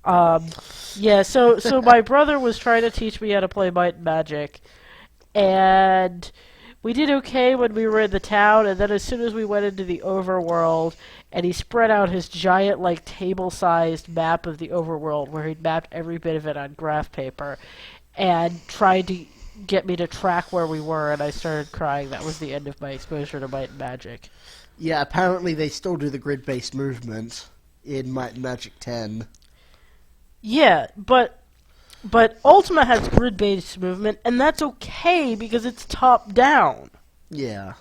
Yeah, so my brother was trying to teach me how to play Might and Magic, and we did okay when we were in the town, and then as soon as we went into the overworld, and he spread out his giant, like, table-sized map of the overworld, where he'd mapped every bit of it on graph paper, and tried to get me to track where we were, and I started crying. That was the end of my exposure to Might and Magic. Yeah, apparently they still do the grid-based movement in Might and Magic 10. Yeah, but Ultima has grid-based movement, and that's okay because it's top-down. Yeah.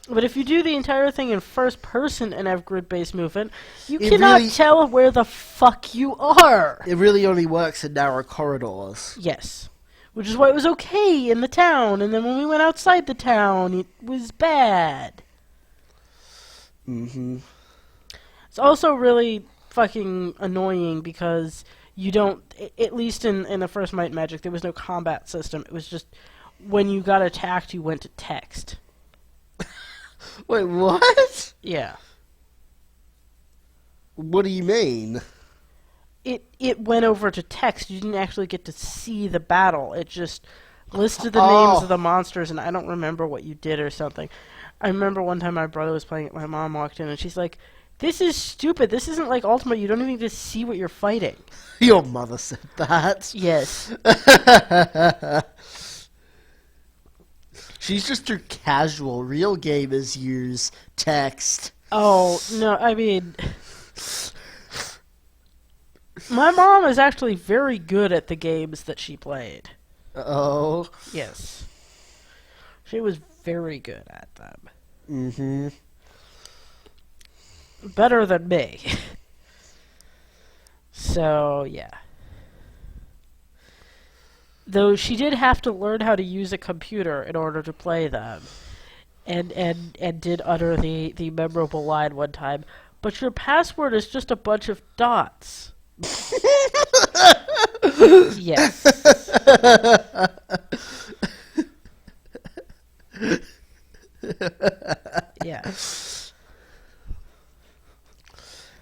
But if you do the entire thing in first person and have grid-based movement, you It cannot really- tell where the fuck you are. It really only works in narrow corridors. Yes. Which is why it was okay in the town, and then when we went outside the town, it was bad. Mm-hmm. It's also really fucking annoying because you don't, at least in the first Might and Magic, there was no combat system. It was just when you got attacked, you went to text. Wait, what? Yeah. What do you mean? It went over to text. You didn't actually get to see the battle. It just listed the Oh. names of the monsters, and I don't remember what you did or something. I remember one time my brother was playing it, my mom walked in, and she's like, "This is stupid. This isn't like Ultima. You don't even get to see what you're fighting." Your mother said that. Yes. She's just too casual. Real gamers use text. Oh, no, I mean... My mom is actually very good at the games that she played. Oh. Yes. She was very good at them. Mm-hmm. Better than me. So, yeah. Though she did have to learn how to use a computer in order to play them. And did utter the memorable line one time, "But your password is just a bunch of dots." Yes.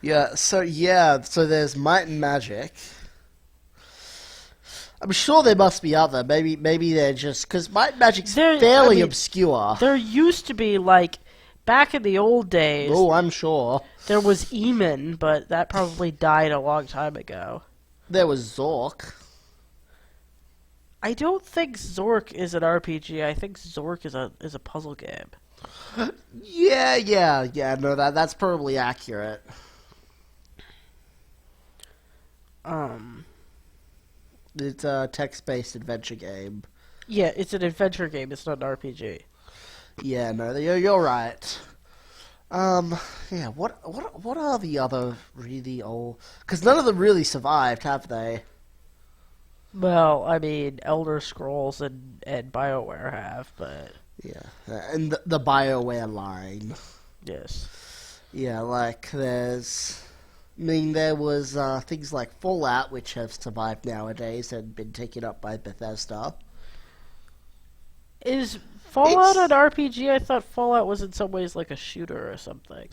Yes. So there's Might and Magic. I'm sure there must be other. Maybe they're just because Might and Magic's fairly obscure. There used to be, like, back in the old days, Oh, I'm sure. there was Eamon, but that probably died a long time ago. There was Zork. I don't think Zork is an RPG. I think Zork is a puzzle game. Yeah. No, that's probably accurate. It's a text-based adventure game. Yeah, it's an adventure game. It's not an RPG. Yeah, no, you're right. Yeah. What are the other really old? Because none of them really survived, have they? Well, I mean, Elder Scrolls and Bioware have, but Yeah, and the Bioware line. yes. Yeah, like there was things like Fallout, which have survived nowadays and been taken up by Bethesda. Is Fallout It's an RPG? I thought Fallout was in some ways like a shooter or something.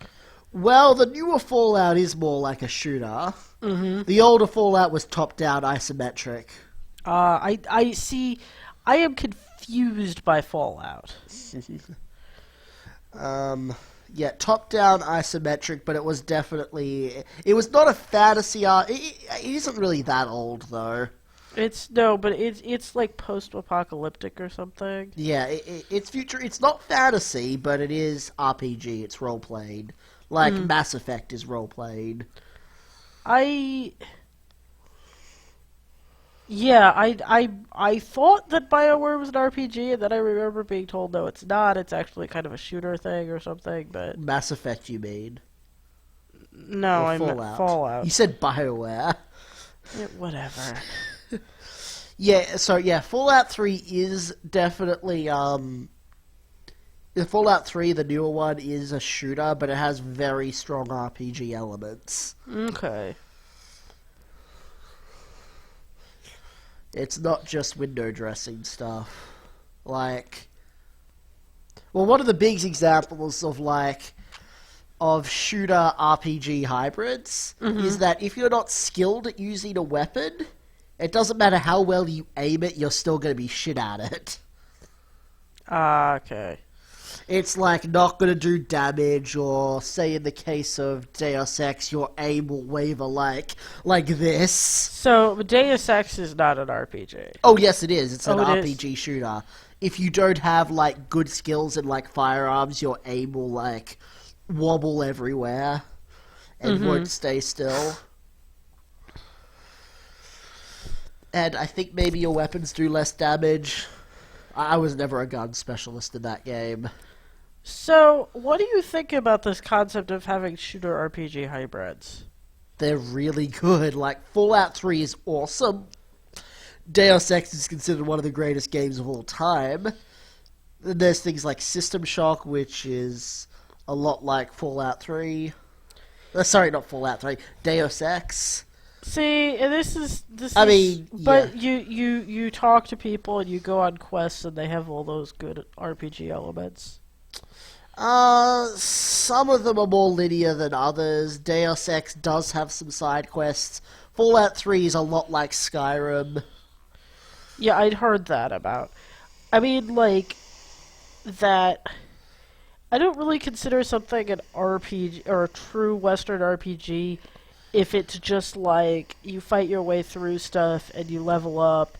Well, the newer Fallout is more like a shooter. Mm-hmm. The older Fallout was top-down isometric. I see. I am confused by Fallout. Yeah, top-down isometric, but it was definitely... It was not a fantasy art. It isn't really that old, though. It's like post-apocalyptic or something. Yeah, it's future. It's not fantasy, but it is RPG. It's role-played. Like Mass Effect is role-played. I thought that BioWare was an RPG, and then I remember being told, no, it's not. It's actually kind of a shooter thing or something, but... Mass Effect, you mean? No, Or I meant Fallout. You said BioWare. Yeah, whatever. Yeah, Fallout 3 is definitely, the Fallout 3, the newer one, is a shooter, but it has very strong RPG elements. Okay. It's not just window dressing stuff. Like, well, one of the big examples of shooter RPG hybrids is that if you're not skilled at using a weapon, it doesn't matter how well you aim it, you're still going to be shit at it. Okay. It's like not going to do damage, or say in the case of Deus Ex, your aim will waver like this. So, Deus Ex is not an RPG. Oh yes, it is. It's an it RPG shooter. If you don't have like good skills in like firearms, your aim will like wobble everywhere and won't stay still. And I think maybe your weapons do less damage. I was never a gun specialist in that game. So, what do you think about this concept of having shooter RPG hybrids? They're really good. Like, Fallout 3 is awesome. Deus Ex is considered one of the greatest games of all time. Then there's things like System Shock, which is a lot like Fallout 3. Sorry, not Fallout 3. Deus Ex. See, and but yeah. you talk to people and you go on quests and they have all those good RPG elements. Some of them are more linear than others. Deus Ex does have some side quests. Fallout 3 is a lot like Skyrim. Yeah, I'd heard that about. I mean, like, that... I don't really consider something an RPG, or a true Western RPG, if it's just like, you fight your way through stuff and you level up,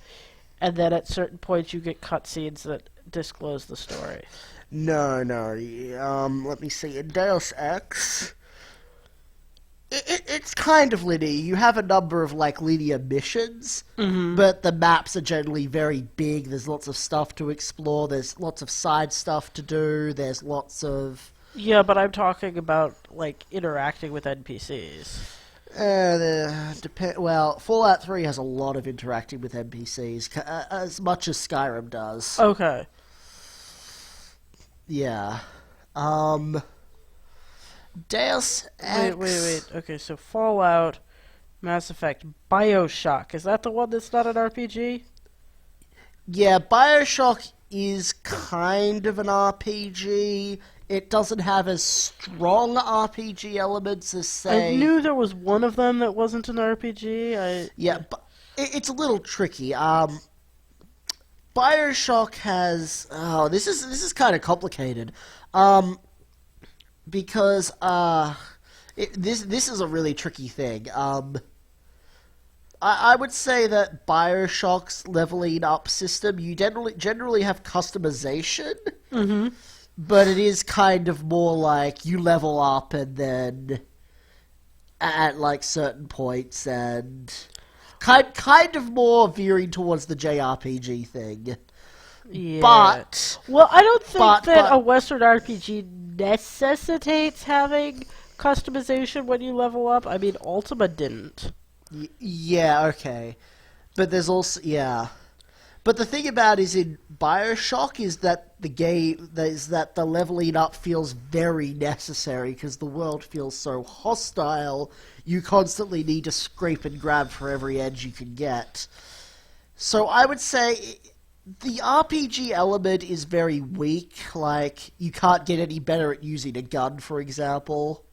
and then at certain points you get cutscenes that disclose the story. No. Let me see. In Deus Ex, it's kind of linear. You have a number of like linear missions, but the maps are generally very big. There's lots of stuff to explore. There's lots of side stuff to do. There's lots of... Yeah, but I'm talking about like interacting with NPCs. Well, Fallout 3 has a lot of interacting with NPCs, as much as Skyrim does. Okay. Yeah. Deus Ex... Wait. Okay, so Fallout, Mass Effect. Bioshock. Is that the one that's not an RPG? Yeah, Bioshock is kind of an RPG. It doesn't have as strong RPG elements as, I say... knew there was one of them that wasn't an RPG. Yeah, but it's a little tricky. Bioshock has... Oh, this is kind of complicated. Because, this is a really tricky thing. I would say that Bioshock's leveling up system, you generally have customization, but it is kind of more like you level up and then at like certain points and kind of more veering towards the JRPG thing. Yeah. But well, I don't think that but a Western RPG necessitates having customization when you level up. I mean, Ultima didn't. Yeah, okay. But there's also But the thing about is in Bioshock is that the leveling up feels very necessary because the world feels so hostile. You constantly need to scrape and grab for every edge you can get. So I would say the RPG element is very weak. Like you can't get any better at using a gun, for example.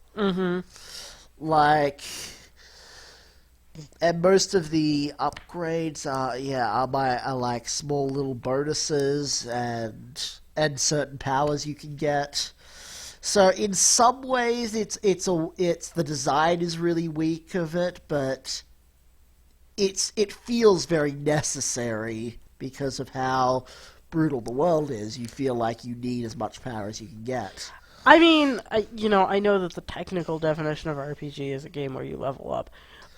Like. And most of the upgrades are like small little bonuses and certain powers you can get. So in some ways, it's the design is really weak of it, but it feels very necessary because of how brutal the world is. You feel like you need as much power as you can get. I mean, I know that the technical definition of RPG is a game where you level up.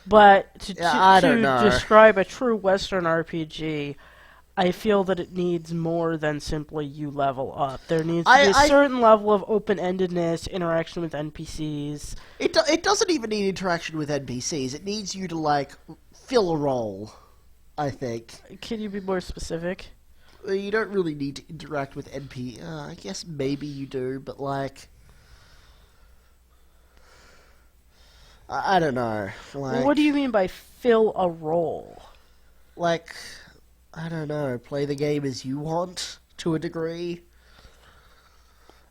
But to describe a true Western RPG, I feel that it needs more than simply you level up. There needs to be a certain level of open-endedness, interaction with NPCs. It doesn't even need interaction with NPCs. It needs you to, like, fill a role, I think. Can you be more specific? You don't really need to interact with I guess maybe you do, but, like... I don't know. Like, what do you mean by fill a role? Like, I don't know. Play the game as you want, to a degree.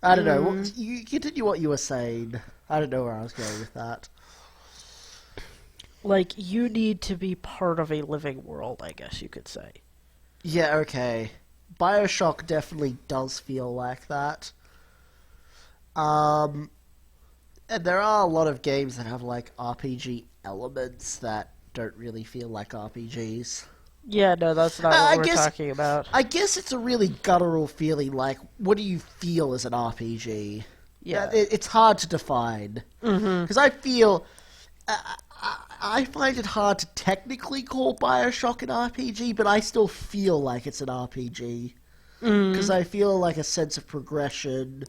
I don't know. You continue what you were saying. I don't know where I was going with that. Like, you need to be part of a living world, I guess you could say. Yeah, okay. Bioshock definitely does feel like that. And there are a lot of games that have, like, RPG elements that don't really feel like RPGs. Yeah, no, that's not what we're talking about. I guess it's a really guttural feeling, like, what do you feel as an RPG? Yeah. It's hard to define. Because I feel... I find it hard to technically call Bioshock an RPG, but I still feel like it's an RPG. Because I feel like a sense of progression...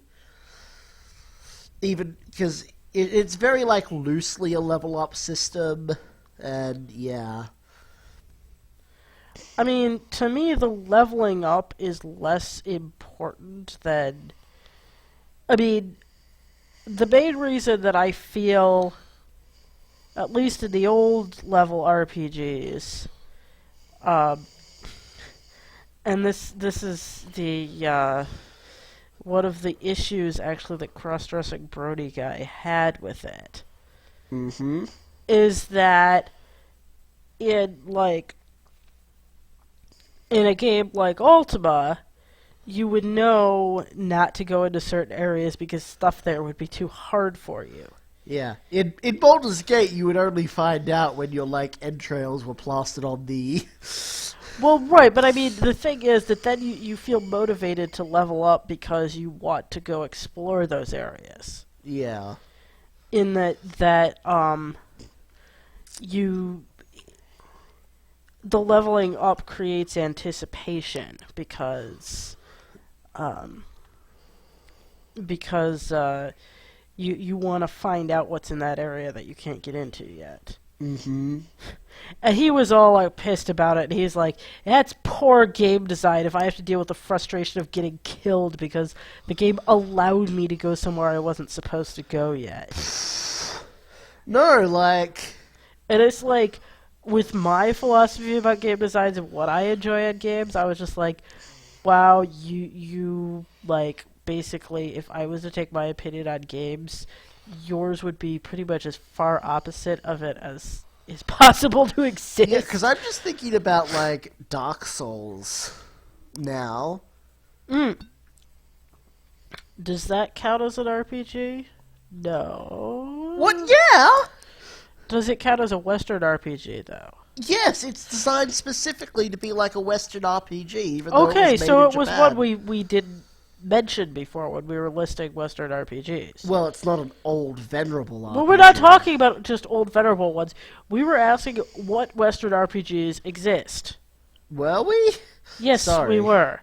Even because it's very like loosely a level up system, and yeah. I mean, to me, the leveling up is less important than. I mean, the main reason that I feel, at least in the old level RPGs, and this is the. One of the issues, actually, that Cross-Dressing Brody guy had with it is that in a game like Ultima, you would know not to go into certain areas because stuff there would be too hard for you. Yeah. In Baldur's Gate, you would only find out when your, like, entrails were plastered on the... Well, right, but I mean, the thing is that then you feel motivated to level up because you want to go explore those areas. Yeah. In the leveling up creates anticipation because you want to find out what's in that area that you can't get into yet. And he was all like pissed about it, and he's like, that's poor game design if I have to deal with the frustration of getting killed because the game allowed me to go somewhere I wasn't supposed to go yet. No, like... And it's like, with my philosophy about game designs and what I enjoy in games, I was just like, wow, you like basically, if I was to take my opinion on games, yours would be pretty much as far opposite of it as is possible to Yeah, because exist. I'm just thinking about, like, Dark Souls now. Mm. Does that count as an RPG? No. What? Yeah! Does it count as a Western RPG though? Yes, it's designed specifically to be like a Western RPG, even though Okay, it was made so in it was Japan. one we didn't mention before when we were listing Western RPGs. Well, it's not an old, venerable RPG. Well, we're not talking about just old venerable ones. We were asking what Western RPGs exist. Were we? Yes, Sorry. we were.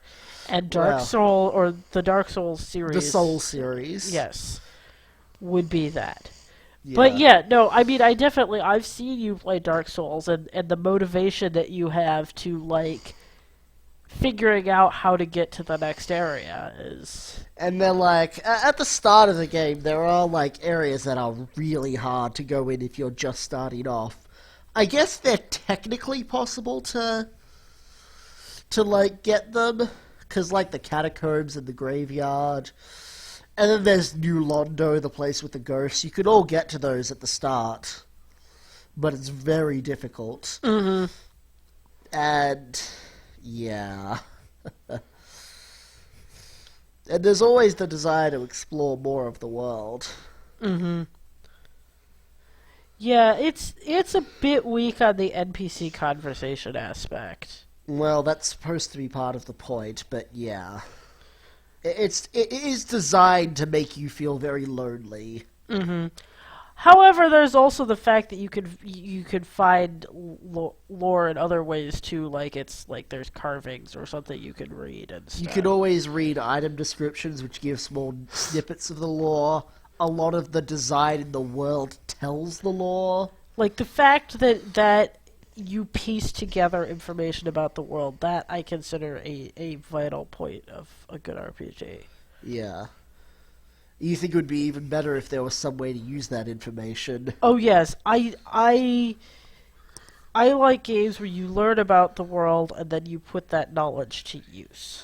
And Dark Well. Soul, or the Dark Souls series. The Soul series. Yes, would be that. Yeah. But yeah, no, I mean, I've seen you play Dark Souls, and the motivation that you have to, like, figuring out how to get to the next area is... And they're like, at the start of the game, there are, like, areas that are really hard to go in if you're just starting off. I guess they're technically possible to like, get them, because, like, the catacombs and the graveyard... And then there's New Londo, the place with the ghosts. You could all get to those at the start. But it's very difficult. Mm-hmm. And, yeah. And there's always the desire to explore more of the world. Mm-hmm. Yeah, it's a bit weak on the NPC conversation aspect. Well, that's supposed to be part of the point, but yeah. It is designed to make you feel very lonely. Mm-hmm. However, there's also the fact that you could find lore in other ways too. Like it's like there's carvings or something you can read and stuff. You can always read item descriptions, which give small snippets of the lore. A lot of the design in the world tells the lore. Like the fact that you piece together information about the world, that I consider a vital point of a good RPG. Yeah. You think it would be even better if there was some way to use that information? Oh yes, I like games where you learn about the world and then you put that knowledge to use.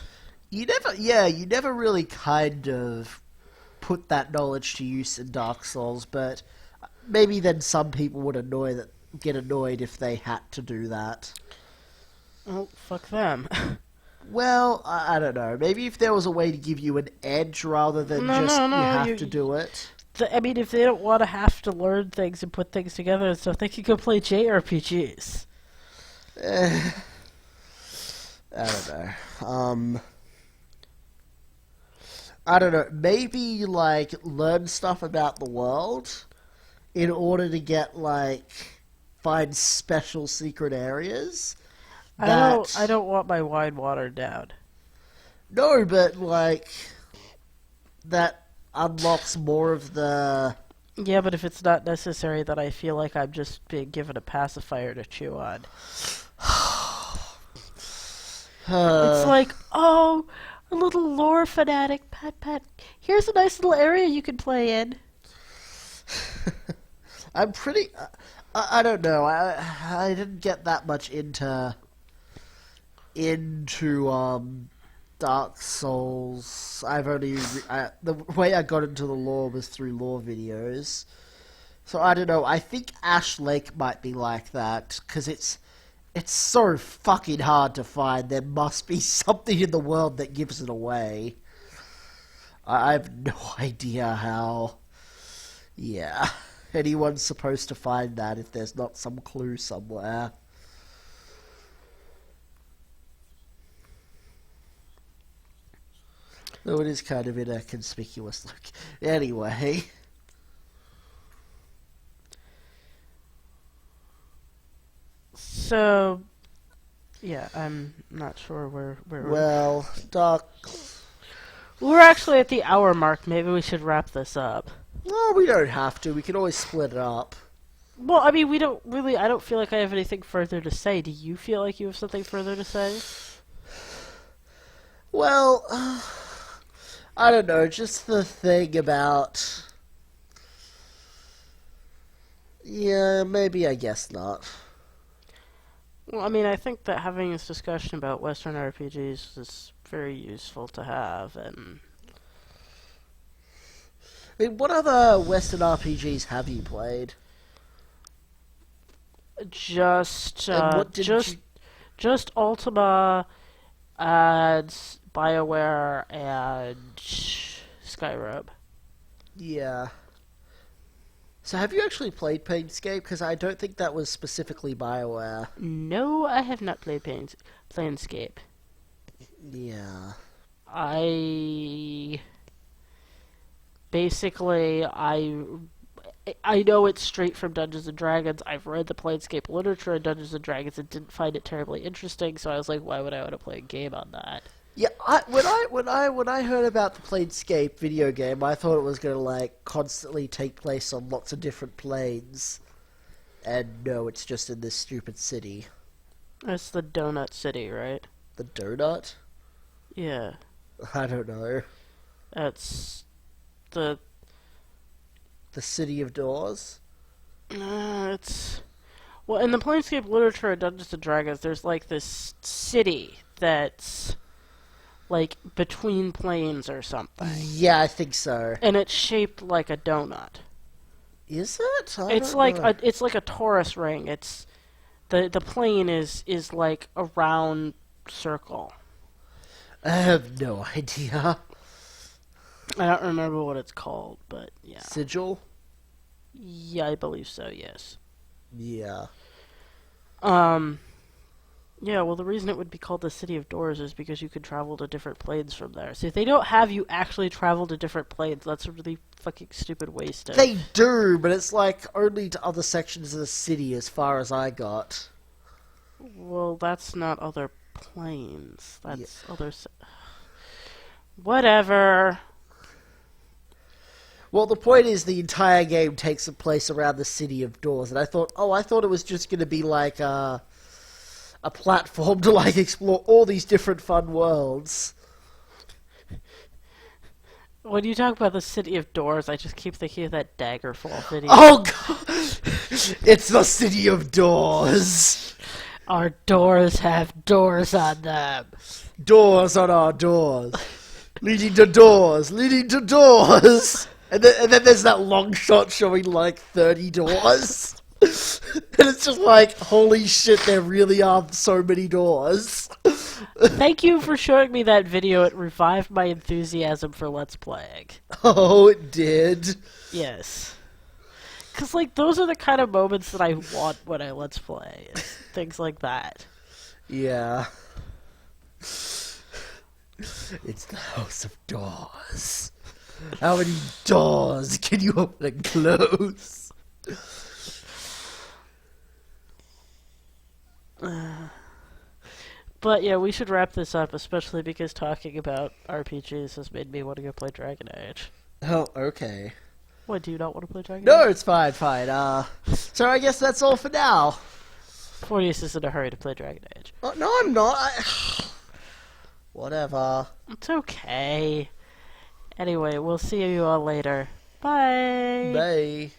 You never really kind of put that knowledge to use in Dark Souls, but maybe then some people would get annoyed if they had to do that. Well, fuck them. Well, I don't know. Maybe if there was a way to give you an edge rather than No, just no, no, you have you- to do it. I mean, if they don't want to have to learn things and put things together and stuff, they could go play JRPGs. I don't know. I don't know. Maybe, like, learn stuff about the world in order to get, like, find special secret areas. I don't want my wine watered down. No, but, like, that unlocks more of the... Yeah, but if it's not necessary, then I feel like I'm just being given a pacifier to chew on. It's like, oh, a little lore fanatic, pat. Here's a nice little area you can play in. I'm pretty... I don't know. I didn't get that much into Dark Souls. The way I got into the lore was through lore videos. So I don't know. I think Ash Lake might be like that because it's so fucking hard to find. There must be something in the world that gives it away. I have no idea how. Yeah, anyone's supposed to find that if there's not some clue somewhere. Though it is kind of in a conspicuous look. Anyway. So, yeah, I'm not sure where Well, Doc... we're actually at the hour mark. Maybe we should wrap this up. No, we don't have to. We can always split it up. Well, I mean, I don't feel like I have anything further to say. Do you feel like you have something further to say? Well, I don't know. Just the thing about... Yeah, maybe, I guess not. Well, I mean, I think that having this discussion about Western RPGs is very useful to have, and I mean, what other Western RPGs have you played? just, And uh, what didn't just, you... just Ultima, and Bioware, and Skyrim. Yeah. So have you actually played Planescape? Because I don't think that was specifically BioWare. No, I have not played Planescape. Yeah. I basically I know it's straight from Dungeons and Dragons. I've read the Planescape literature in Dungeons and Dragons and didn't find it terribly interesting, so I was like, why would I want to play a game on that? Yeah, when I heard about the Planescape video game, I thought it was going to like constantly take place on lots of different planes, and no, it's just in this stupid city. That's the Donut City, right? The donut? Yeah, I don't know. that's the The City of Doors? it's well in the Planescape literature of Dungeons and Dragons. There's like this city that's like between planes or something, Yeah, I think so. and it's shaped like a donut. Is it? I It's don't like know. it's like a torus ring. It's the plane is like a round circle. I have no idea. I don't remember what it's called, but yeah. Sigil? Yeah, I believe so, yes. Yeah. Um yeah, well the reason it would be called the City of Doors is because you could travel to different planes from there. So if they don't have you actually travel to different planes, that's a really fucking stupid waste of They do, but it's like only to other sections of the city as far as I got. Well, that's not other planes. That's whatever. Well, the point is the entire game takes place around the City of Doors, and I thought it was just going to be like a platform to like explore all these different fun worlds. When you talk about the City of Doors, I just keep thinking of that Daggerfall video. Oh god! It's the City of Doors! Our doors have doors on them. Doors on our doors. Leading to doors, leading to doors! And then there's that long shot showing like 30 doors. And it's just like, holy shit, there really are so many doors. Thank you for showing me that video. It revived my enthusiasm for Let's Playing. Oh, it did. Yes. Because, like, those are the kind of moments that I want when I Let's Play. Is things like that. Yeah. It's the House of Doors. How many doors can you open and close? But yeah, we should wrap this up, especially because talking about RPGs has made me want to go play Dragon Age. Oh, okay. What, do you not want to play Dragon No, Age? it's fine, fine. So I guess that's all for now. Fortius is in a hurry to play Dragon Age. Oh, no, I'm not. Whatever. It's okay. Anyway, we'll see you all later. Bye! Bye.